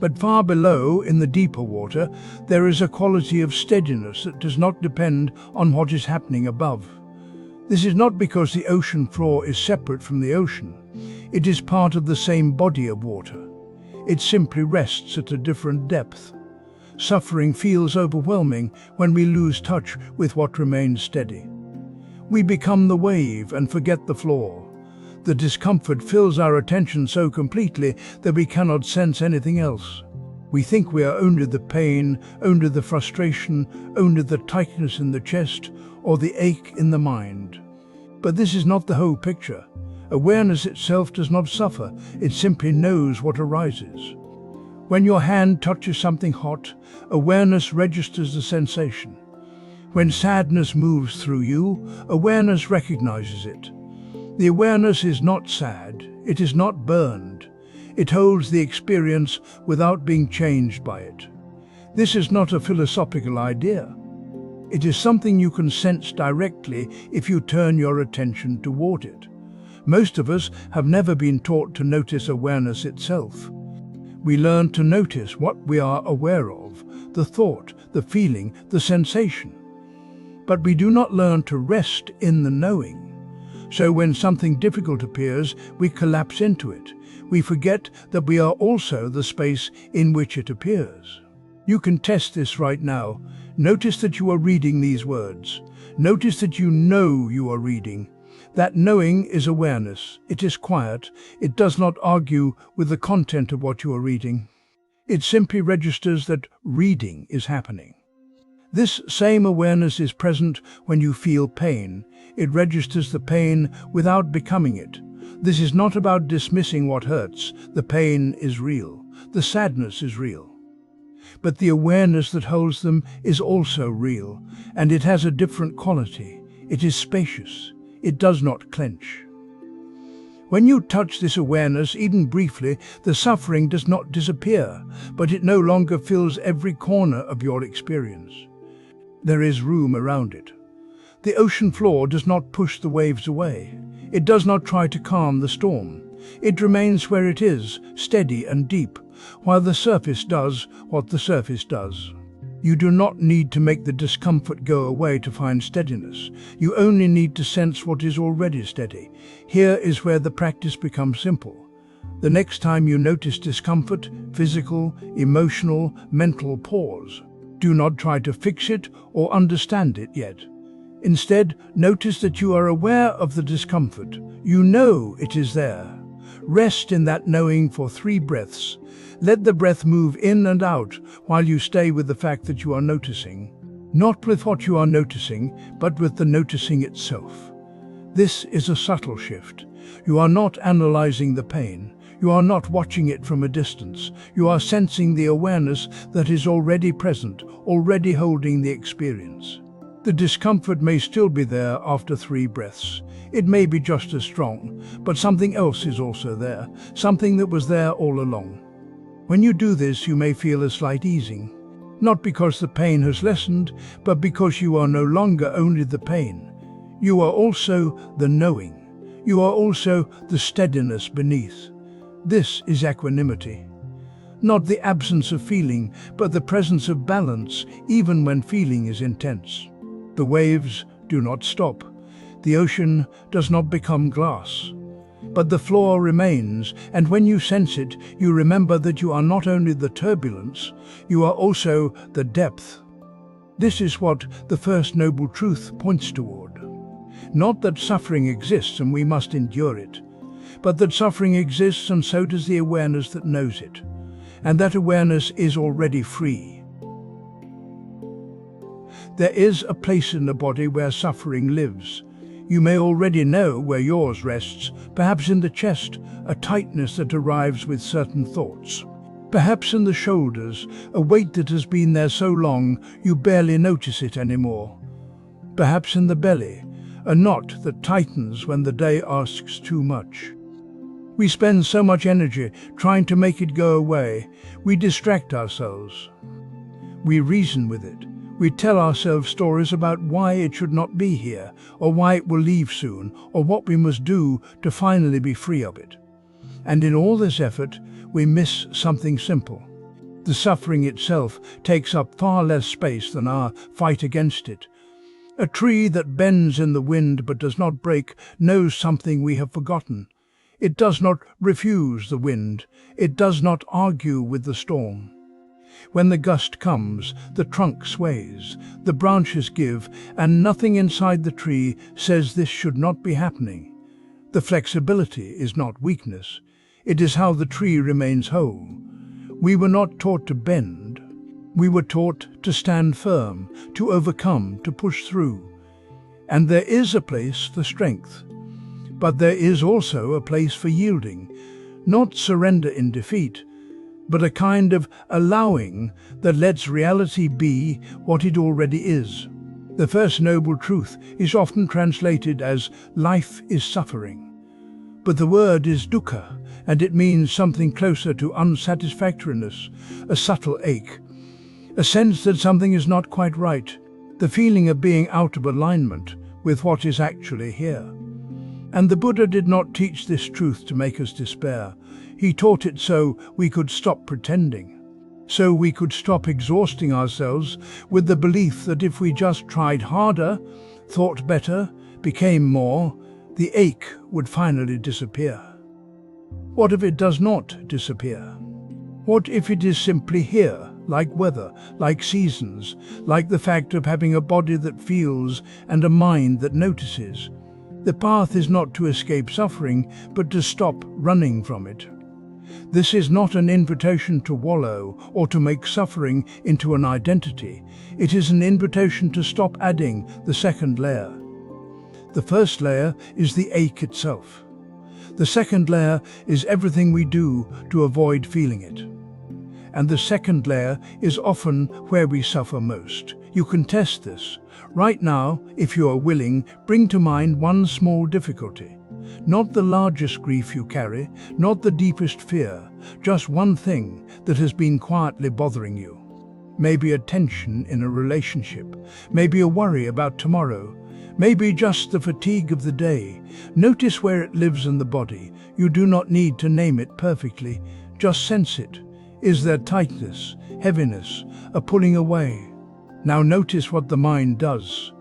But far below, in the deeper water, there is a quality of steadiness that does not depend on what is happening above. This is not because the ocean floor is separate from the ocean. It is part of the same body of water. It simply rests at a different depth. Suffering feels overwhelming when we lose touch with what remains steady. We become the wave and forget the floor. The discomfort fills our attention so completely that we cannot sense anything else. We think we are only the pain, only the frustration, only the tightness in the chest, or the ache in the mind. But this is not the whole picture. Awareness itself does not suffer, it simply knows what arises. When your hand touches something hot, awareness registers the sensation. When sadness moves through you, awareness recognizes it. The awareness is not sad, it is not burned. It holds the experience without being changed by it. This is not a philosophical idea. It is something you can sense directly if you turn your attention toward it. Most of us have never been taught to notice awareness itself. We learn to notice what we are aware of, the thought, the feeling, the sensation. But we do not learn to rest in the knowing. So when something difficult appears, we collapse into it. We forget that we are also the space in which it appears. You can test this right now. Notice that you are reading these words. Notice that you know you are reading. That knowing is awareness. It is quiet. It does not argue with the content of what you are reading. It simply registers that reading is happening. This same awareness is present when you feel pain. It registers the pain without becoming it. This is not about dismissing what hurts. The pain is real. The sadness is real. But the awareness that holds them is also real, and it has a different quality. It is spacious. It does not clench. When you touch this awareness, even briefly, the suffering does not disappear, but it no longer fills every corner of your experience. There is room around it. The ocean floor does not push the waves away. It does not try to calm the storm. It remains where it is, steady and deep, while the surface does what the surface does. You do not need to make the discomfort go away to find steadiness. You only need to sense what is already steady. Here is where the practice becomes simple. The next time you notice discomfort, physical, emotional, mental, pause. Do not try to fix it or understand it yet. Instead, notice that you are aware of the discomfort. You know it is there. Rest in that knowing for 3 breaths. Let the breath move in and out while you stay with the fact that you are noticing. Not with what you are noticing, but with the noticing itself. This is a subtle shift. You are not analyzing the pain. You are not watching it from a distance. You are sensing the awareness that is already present, already holding the experience. The discomfort may still be there after 3 breaths. It may be just as strong, but something else is also there, something that was there all along. When you do this, you may feel a slight easing, not because the pain has lessened, but because you are no longer only the pain. You are also the knowing. You are also the steadiness beneath. This is equanimity. Not the absence of feeling, but the presence of balance, even when feeling is intense. The waves do not stop. The ocean does not become glass. But the floor remains, and when you sense it, you remember that you are not only the turbulence, you are also the depth. This is what the first noble truth points toward. Not that suffering exists and we must endure it, but that suffering exists and so does the awareness that knows it. And that awareness is already free. There is a place in the body where suffering lives. You may already know where yours rests, perhaps in the chest, a tightness that arrives with certain thoughts. Perhaps in the shoulders, a weight that has been there so long you barely notice it anymore. Perhaps in the belly, a knot that tightens when the day asks too much. We spend so much energy trying to make it go away. We distract ourselves. We reason with it. We tell ourselves stories about why it should not be here, or why it will leave soon, or what we must do to finally be free of it. And in all this effort, we miss something simple. The suffering itself takes up far less space than our fight against it. A tree that bends in the wind but does not break knows something we have forgotten. It does not refuse the wind. It does not argue with the storm. When the gust comes, the trunk sways, the branches give, and nothing inside the tree says this should not be happening. The flexibility is not weakness. It is how the tree remains whole. We were not taught to bend. We were taught to stand firm, to overcome, to push through. And there is a place for strength. But there is also a place for yielding, not surrender in defeat, but a kind of allowing that lets reality be what it already is. The first noble truth is often translated as life is suffering. But the word is dukkha, and it means something closer to unsatisfactoriness, a subtle ache, a sense that something is not quite right, the feeling of being out of alignment with what is actually here. And the Buddha did not teach this truth to make us despair. He taught it so we could stop pretending, so we could stop exhausting ourselves with the belief that if we just tried harder, thought better, became more, the ache would finally disappear. What if it does not disappear? What if it is simply here, like weather, like seasons, like the fact of having a body that feels and a mind that notices? The path is not to escape suffering, but to stop running from it. This is not an invitation to wallow or to make suffering into an identity. It is an invitation to stop adding the second layer. The first layer is the ache itself. The second layer is everything we do to avoid feeling it. And the second layer is often where we suffer most. You can test this. Right now, if you are willing, bring to mind one small difficulty. Not the largest grief you carry, not the deepest fear, just one thing that has been quietly bothering you. Maybe a tension in a relationship, maybe a worry about tomorrow, maybe just the fatigue of the day. Notice where it lives in the body. You do not need to name it perfectly, just sense it. Is there tightness, heaviness, a pulling away? Now notice what the mind does.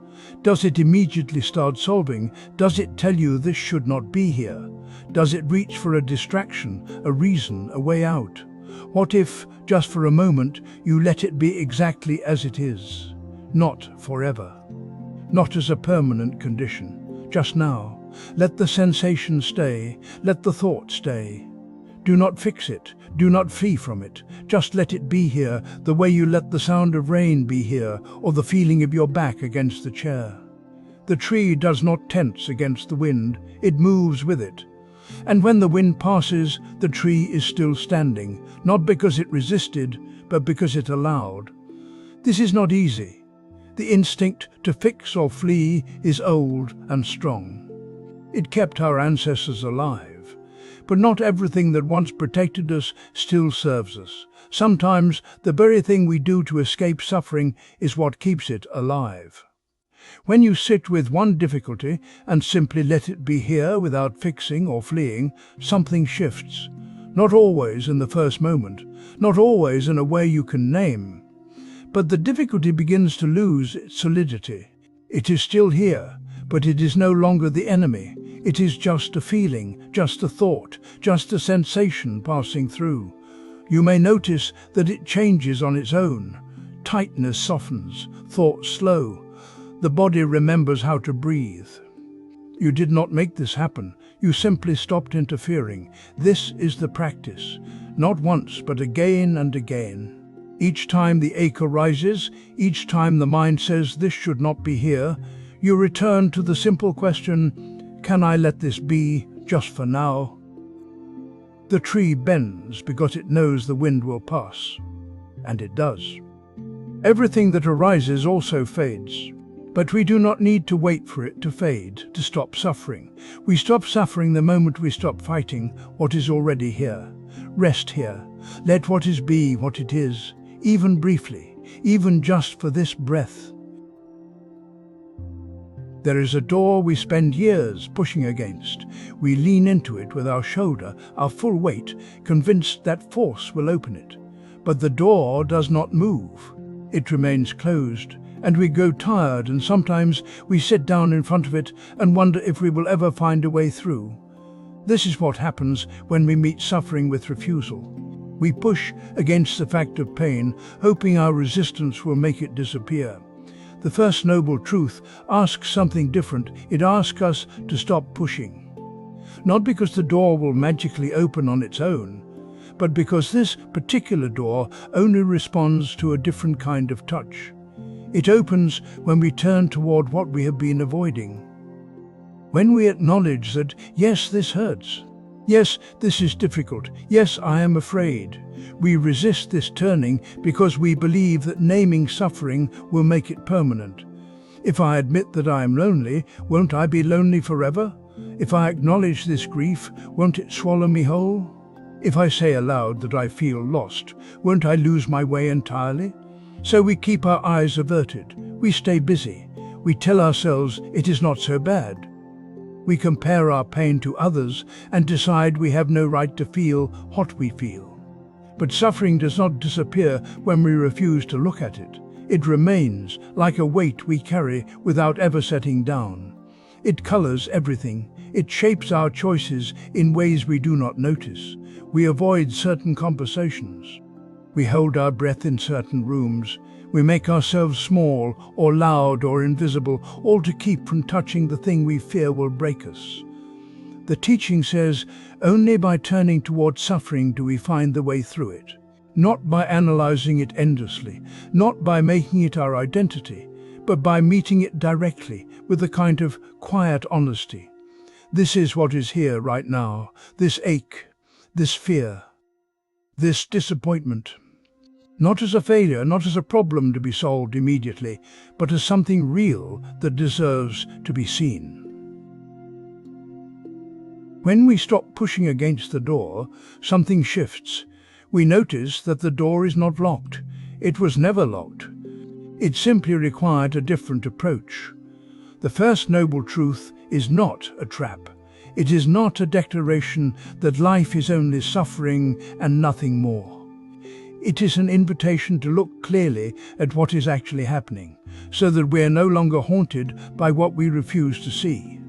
Does it immediately start solving? Does it tell you this should not be here? Does it reach for a distraction, a reason, a way out? What if, just for a moment, you let it be exactly as it is? Not forever. Not as a permanent condition. Just now. Let the sensation stay. Let the thought stay. Do not fix it. Do not flee from it. Just let it be here, the way you let the sound of rain be here, or the feeling of your back against the chair. The tree does not tense against the wind, it moves with it. And when the wind passes, the tree is still standing, not because it resisted, but because it allowed. This is not easy. The instinct to fix or flee is old and strong. It kept our ancestors alive. But not everything that once protected us still serves us. Sometimes the very thing we do to escape suffering is what keeps it alive. When you sit with one difficulty and simply let it be here without fixing or fleeing, something shifts. Not always in the first moment, not always in a way you can name. But the difficulty begins to lose its solidity. It is still here, but it is no longer the enemy. It is just a feeling, just a thought, just a sensation passing through. You may notice that it changes on its own. Tightness softens, thoughts slow. The body remembers how to breathe. You did not make this happen. You simply stopped interfering. This is the practice. Not once, but again and again. Each time the ache arises, each time the mind says this should not be here, you return to the simple question, can I let this be, just for now? The tree bends because it knows the wind will pass. And it does. Everything that arises also fades. But we do not need to wait for it to fade, to stop suffering. We stop suffering the moment we stop fighting what is already here. Rest here. Let what is be what it is, even briefly, even just for this breath. There is a door we spend years pushing against. We lean into it with our shoulder, our full weight, convinced that force will open it. But the door does not move. It remains closed, and we grow tired, and sometimes we sit down in front of it and wonder if we will ever find a way through. This is what happens when we meet suffering with refusal. We push against the fact of pain, hoping our resistance will make it disappear. The first noble truth asks something different. It asks us to stop pushing. Not because the door will magically open on its own, but because this particular door only responds to a different kind of touch. It opens when we turn toward what we have been avoiding. When we acknowledge that, yes, this hurts. Yes, this is difficult. Yes, I am afraid. We resist this turning because we believe that naming suffering will make it permanent. If I admit that I am lonely, won't I be lonely forever? If I acknowledge this grief, won't it swallow me whole? If I say aloud that I feel lost, won't I lose my way entirely? So we keep our eyes averted. We stay busy. We tell ourselves it is not so bad. We compare our pain to others and decide we have no right to feel what we feel. But suffering does not disappear when we refuse to look at it. It remains like a weight we carry without ever setting down. It colors everything. It shapes our choices in ways we do not notice. We avoid certain conversations. We hold our breath in certain rooms. We make ourselves small or loud or invisible, all to keep from touching the thing we fear will break us. The teaching says, only by turning toward suffering do we find the way through it. Not by analyzing it endlessly, not by making it our identity, but by meeting it directly with a kind of quiet honesty. This is what is here right now, this ache, this fear, this disappointment. Not as a failure, not as a problem to be solved immediately, but as something real that deserves to be seen. When we stop pushing against the door, something shifts. We notice that the door is not locked. It was never locked. It simply required a different approach. The first noble truth is not a trap. It is not a declaration that life is only suffering and nothing more. It is an invitation to look clearly at what is actually happening, so that we are no longer haunted by what we refuse to see.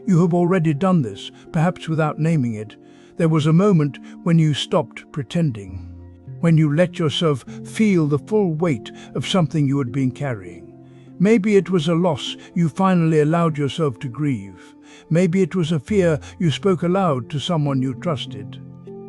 You have already done this, perhaps without naming it. There was a moment when you stopped pretending, when you let yourself feel the full weight of something you had been carrying. Maybe it was a loss you finally allowed yourself to grieve. Maybe it was a fear you spoke aloud to someone you trusted.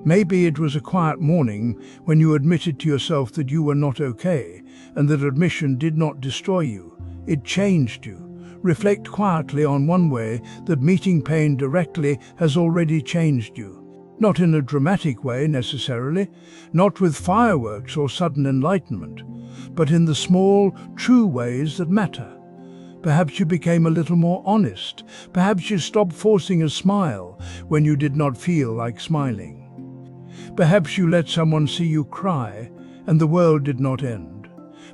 Maybe it was a quiet morning when you admitted to yourself that you were not okay, and that admission did not destroy you. It changed you. Reflect quietly on one way that meeting pain directly has already changed you. Not in a dramatic way necessarily, not with fireworks or sudden enlightenment, but in the small, true ways that matter. Perhaps you became a little more honest. Perhaps you stopped forcing a smile when you did not feel like smiling. Perhaps you let someone see you cry, and the world did not end.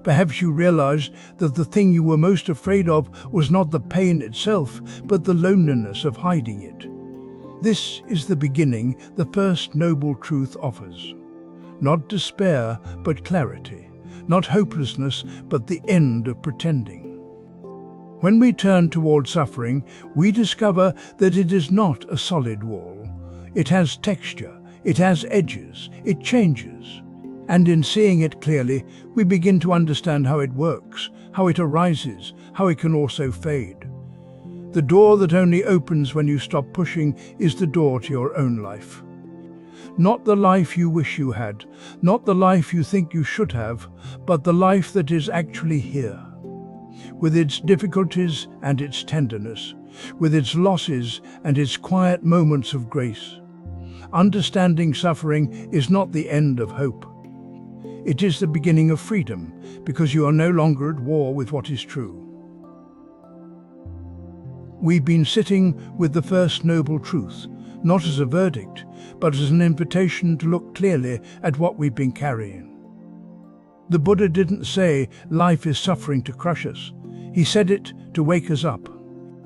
Perhaps you realized that the thing you were most afraid of was not the pain itself, but the loneliness of hiding it. This is the beginning the first noble truth offers. Not despair, but clarity. Not hopelessness, but the end of pretending. When we turn toward suffering, we discover that it is not a solid wall. It has texture, it has edges, it changes. And in seeing it clearly, we begin to understand how it works, how it arises, how it can also fade. The door that only opens when you stop pushing is the door to your own life. Not the life you wish you had, not the life you think you should have, but the life that is actually here. With its difficulties and its tenderness, with its losses and its quiet moments of grace. Understanding suffering is not the end of hope. It is the beginning of freedom, because you are no longer at war with what is true. We've been sitting with the first noble truth, not as a verdict, but as an invitation to look clearly at what we've been carrying. The Buddha didn't say life is suffering to crush us. He said it to wake us up,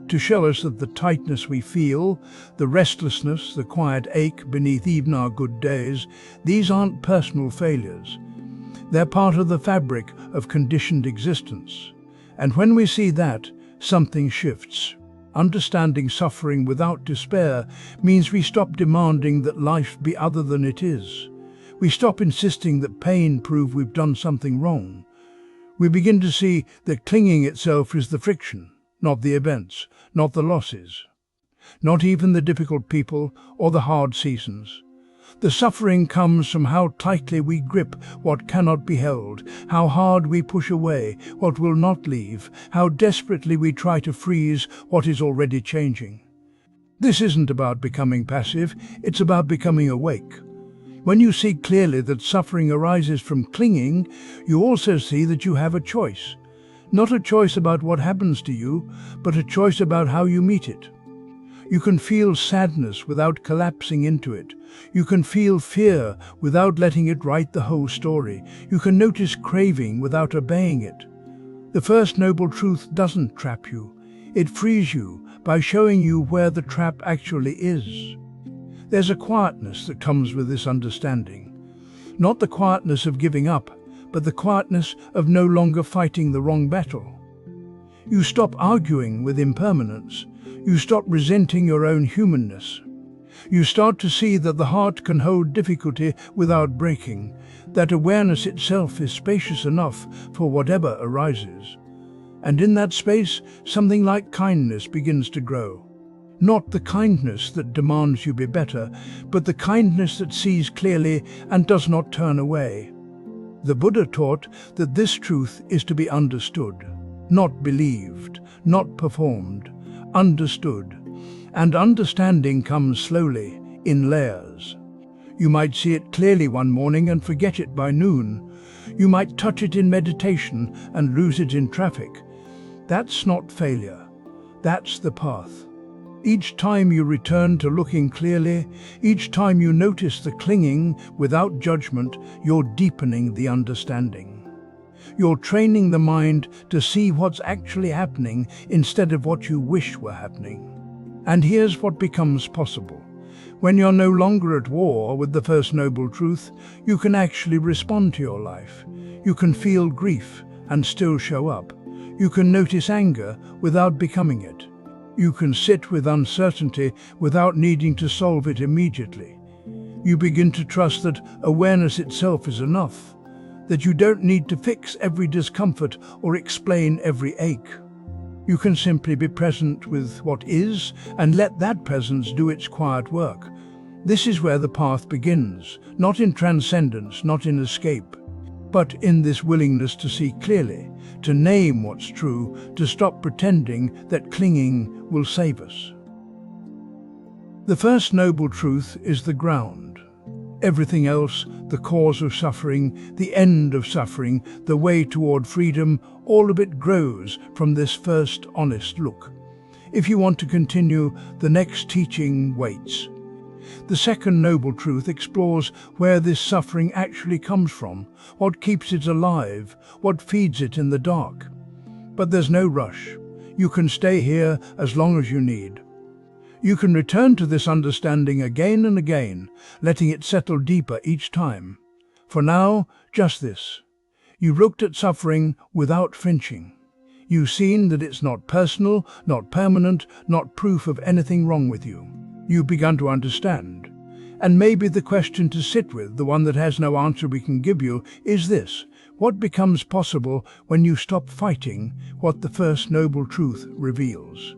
to show us that the tightness we feel, the restlessness, the quiet ache beneath even our good days, these aren't personal failures. They're part of the fabric of conditioned existence. And when we see that, something shifts. Understanding suffering without despair means we stop demanding that life be other than it is. We stop insisting that pain prove we've done something wrong. We begin to see that clinging itself is the friction, not the events, not the losses, not even the difficult people or the hard seasons. The suffering comes from how tightly we grip what cannot be held, how hard we push away what will not leave, how desperately we try to freeze what is already changing. This isn't about becoming passive, it's about becoming awake. When you see clearly that suffering arises from clinging, you also see that you have a choice. Not a choice about what happens to you, but a choice about how you meet it. You can feel sadness without collapsing into it. You can feel fear without letting it write the whole story. You can notice craving without obeying it. The first noble truth doesn't trap you. It frees you by showing you where the trap actually is. There's a quietness that comes with this understanding. Not the quietness of giving up, but the quietness of no longer fighting the wrong battle. You stop arguing with impermanence. You stop resenting your own humanness. You start to see that the heart can hold difficulty without breaking, that awareness itself is spacious enough for whatever arises. And in that space, something like kindness begins to grow. Not the kindness that demands you be better, but the kindness that sees clearly and does not turn away. The Buddha taught that this truth is to be understood, not believed, not performed, understood. And understanding comes slowly, in layers. You might see it clearly one morning and forget it by noon. You might touch it in meditation and lose it in traffic. That's not failure. That's the path. Each time you return to looking clearly, each time you notice the clinging without judgment, you're deepening the understanding. You're training the mind to see what's actually happening instead of what you wish were happening. And here's what becomes possible. When you're no longer at war with the first noble truth, you can actually respond to your life. You can feel grief and still show up. You can notice anger without becoming it. You can sit with uncertainty without needing to solve it immediately. You begin to trust that awareness itself is enough, that you don't need to fix every discomfort or explain every ache. You can simply be present with what is and let that presence do its quiet work. This is where the path begins, not in transcendence, not in escape, but in this willingness to see clearly, to name what's true, to stop pretending that clinging will save us. The first noble truth is the ground. Everything else, the cause of suffering, the end of suffering, the way toward freedom, all of it grows from this first honest look. If you want to continue, the next teaching waits. The second noble truth explores where this suffering actually comes from, what keeps it alive, what feeds it in the dark. But there's no rush. You can stay here as long as you need. You can return to this understanding again and again, letting it settle deeper each time. For now, just this. You've looked at suffering without flinching. You've seen that it's not personal, not permanent, not proof of anything wrong with you. You've begun to understand. And maybe the question to sit with, the one that has no answer we can give you, is this: what becomes possible when you stop fighting what the first noble truth reveals?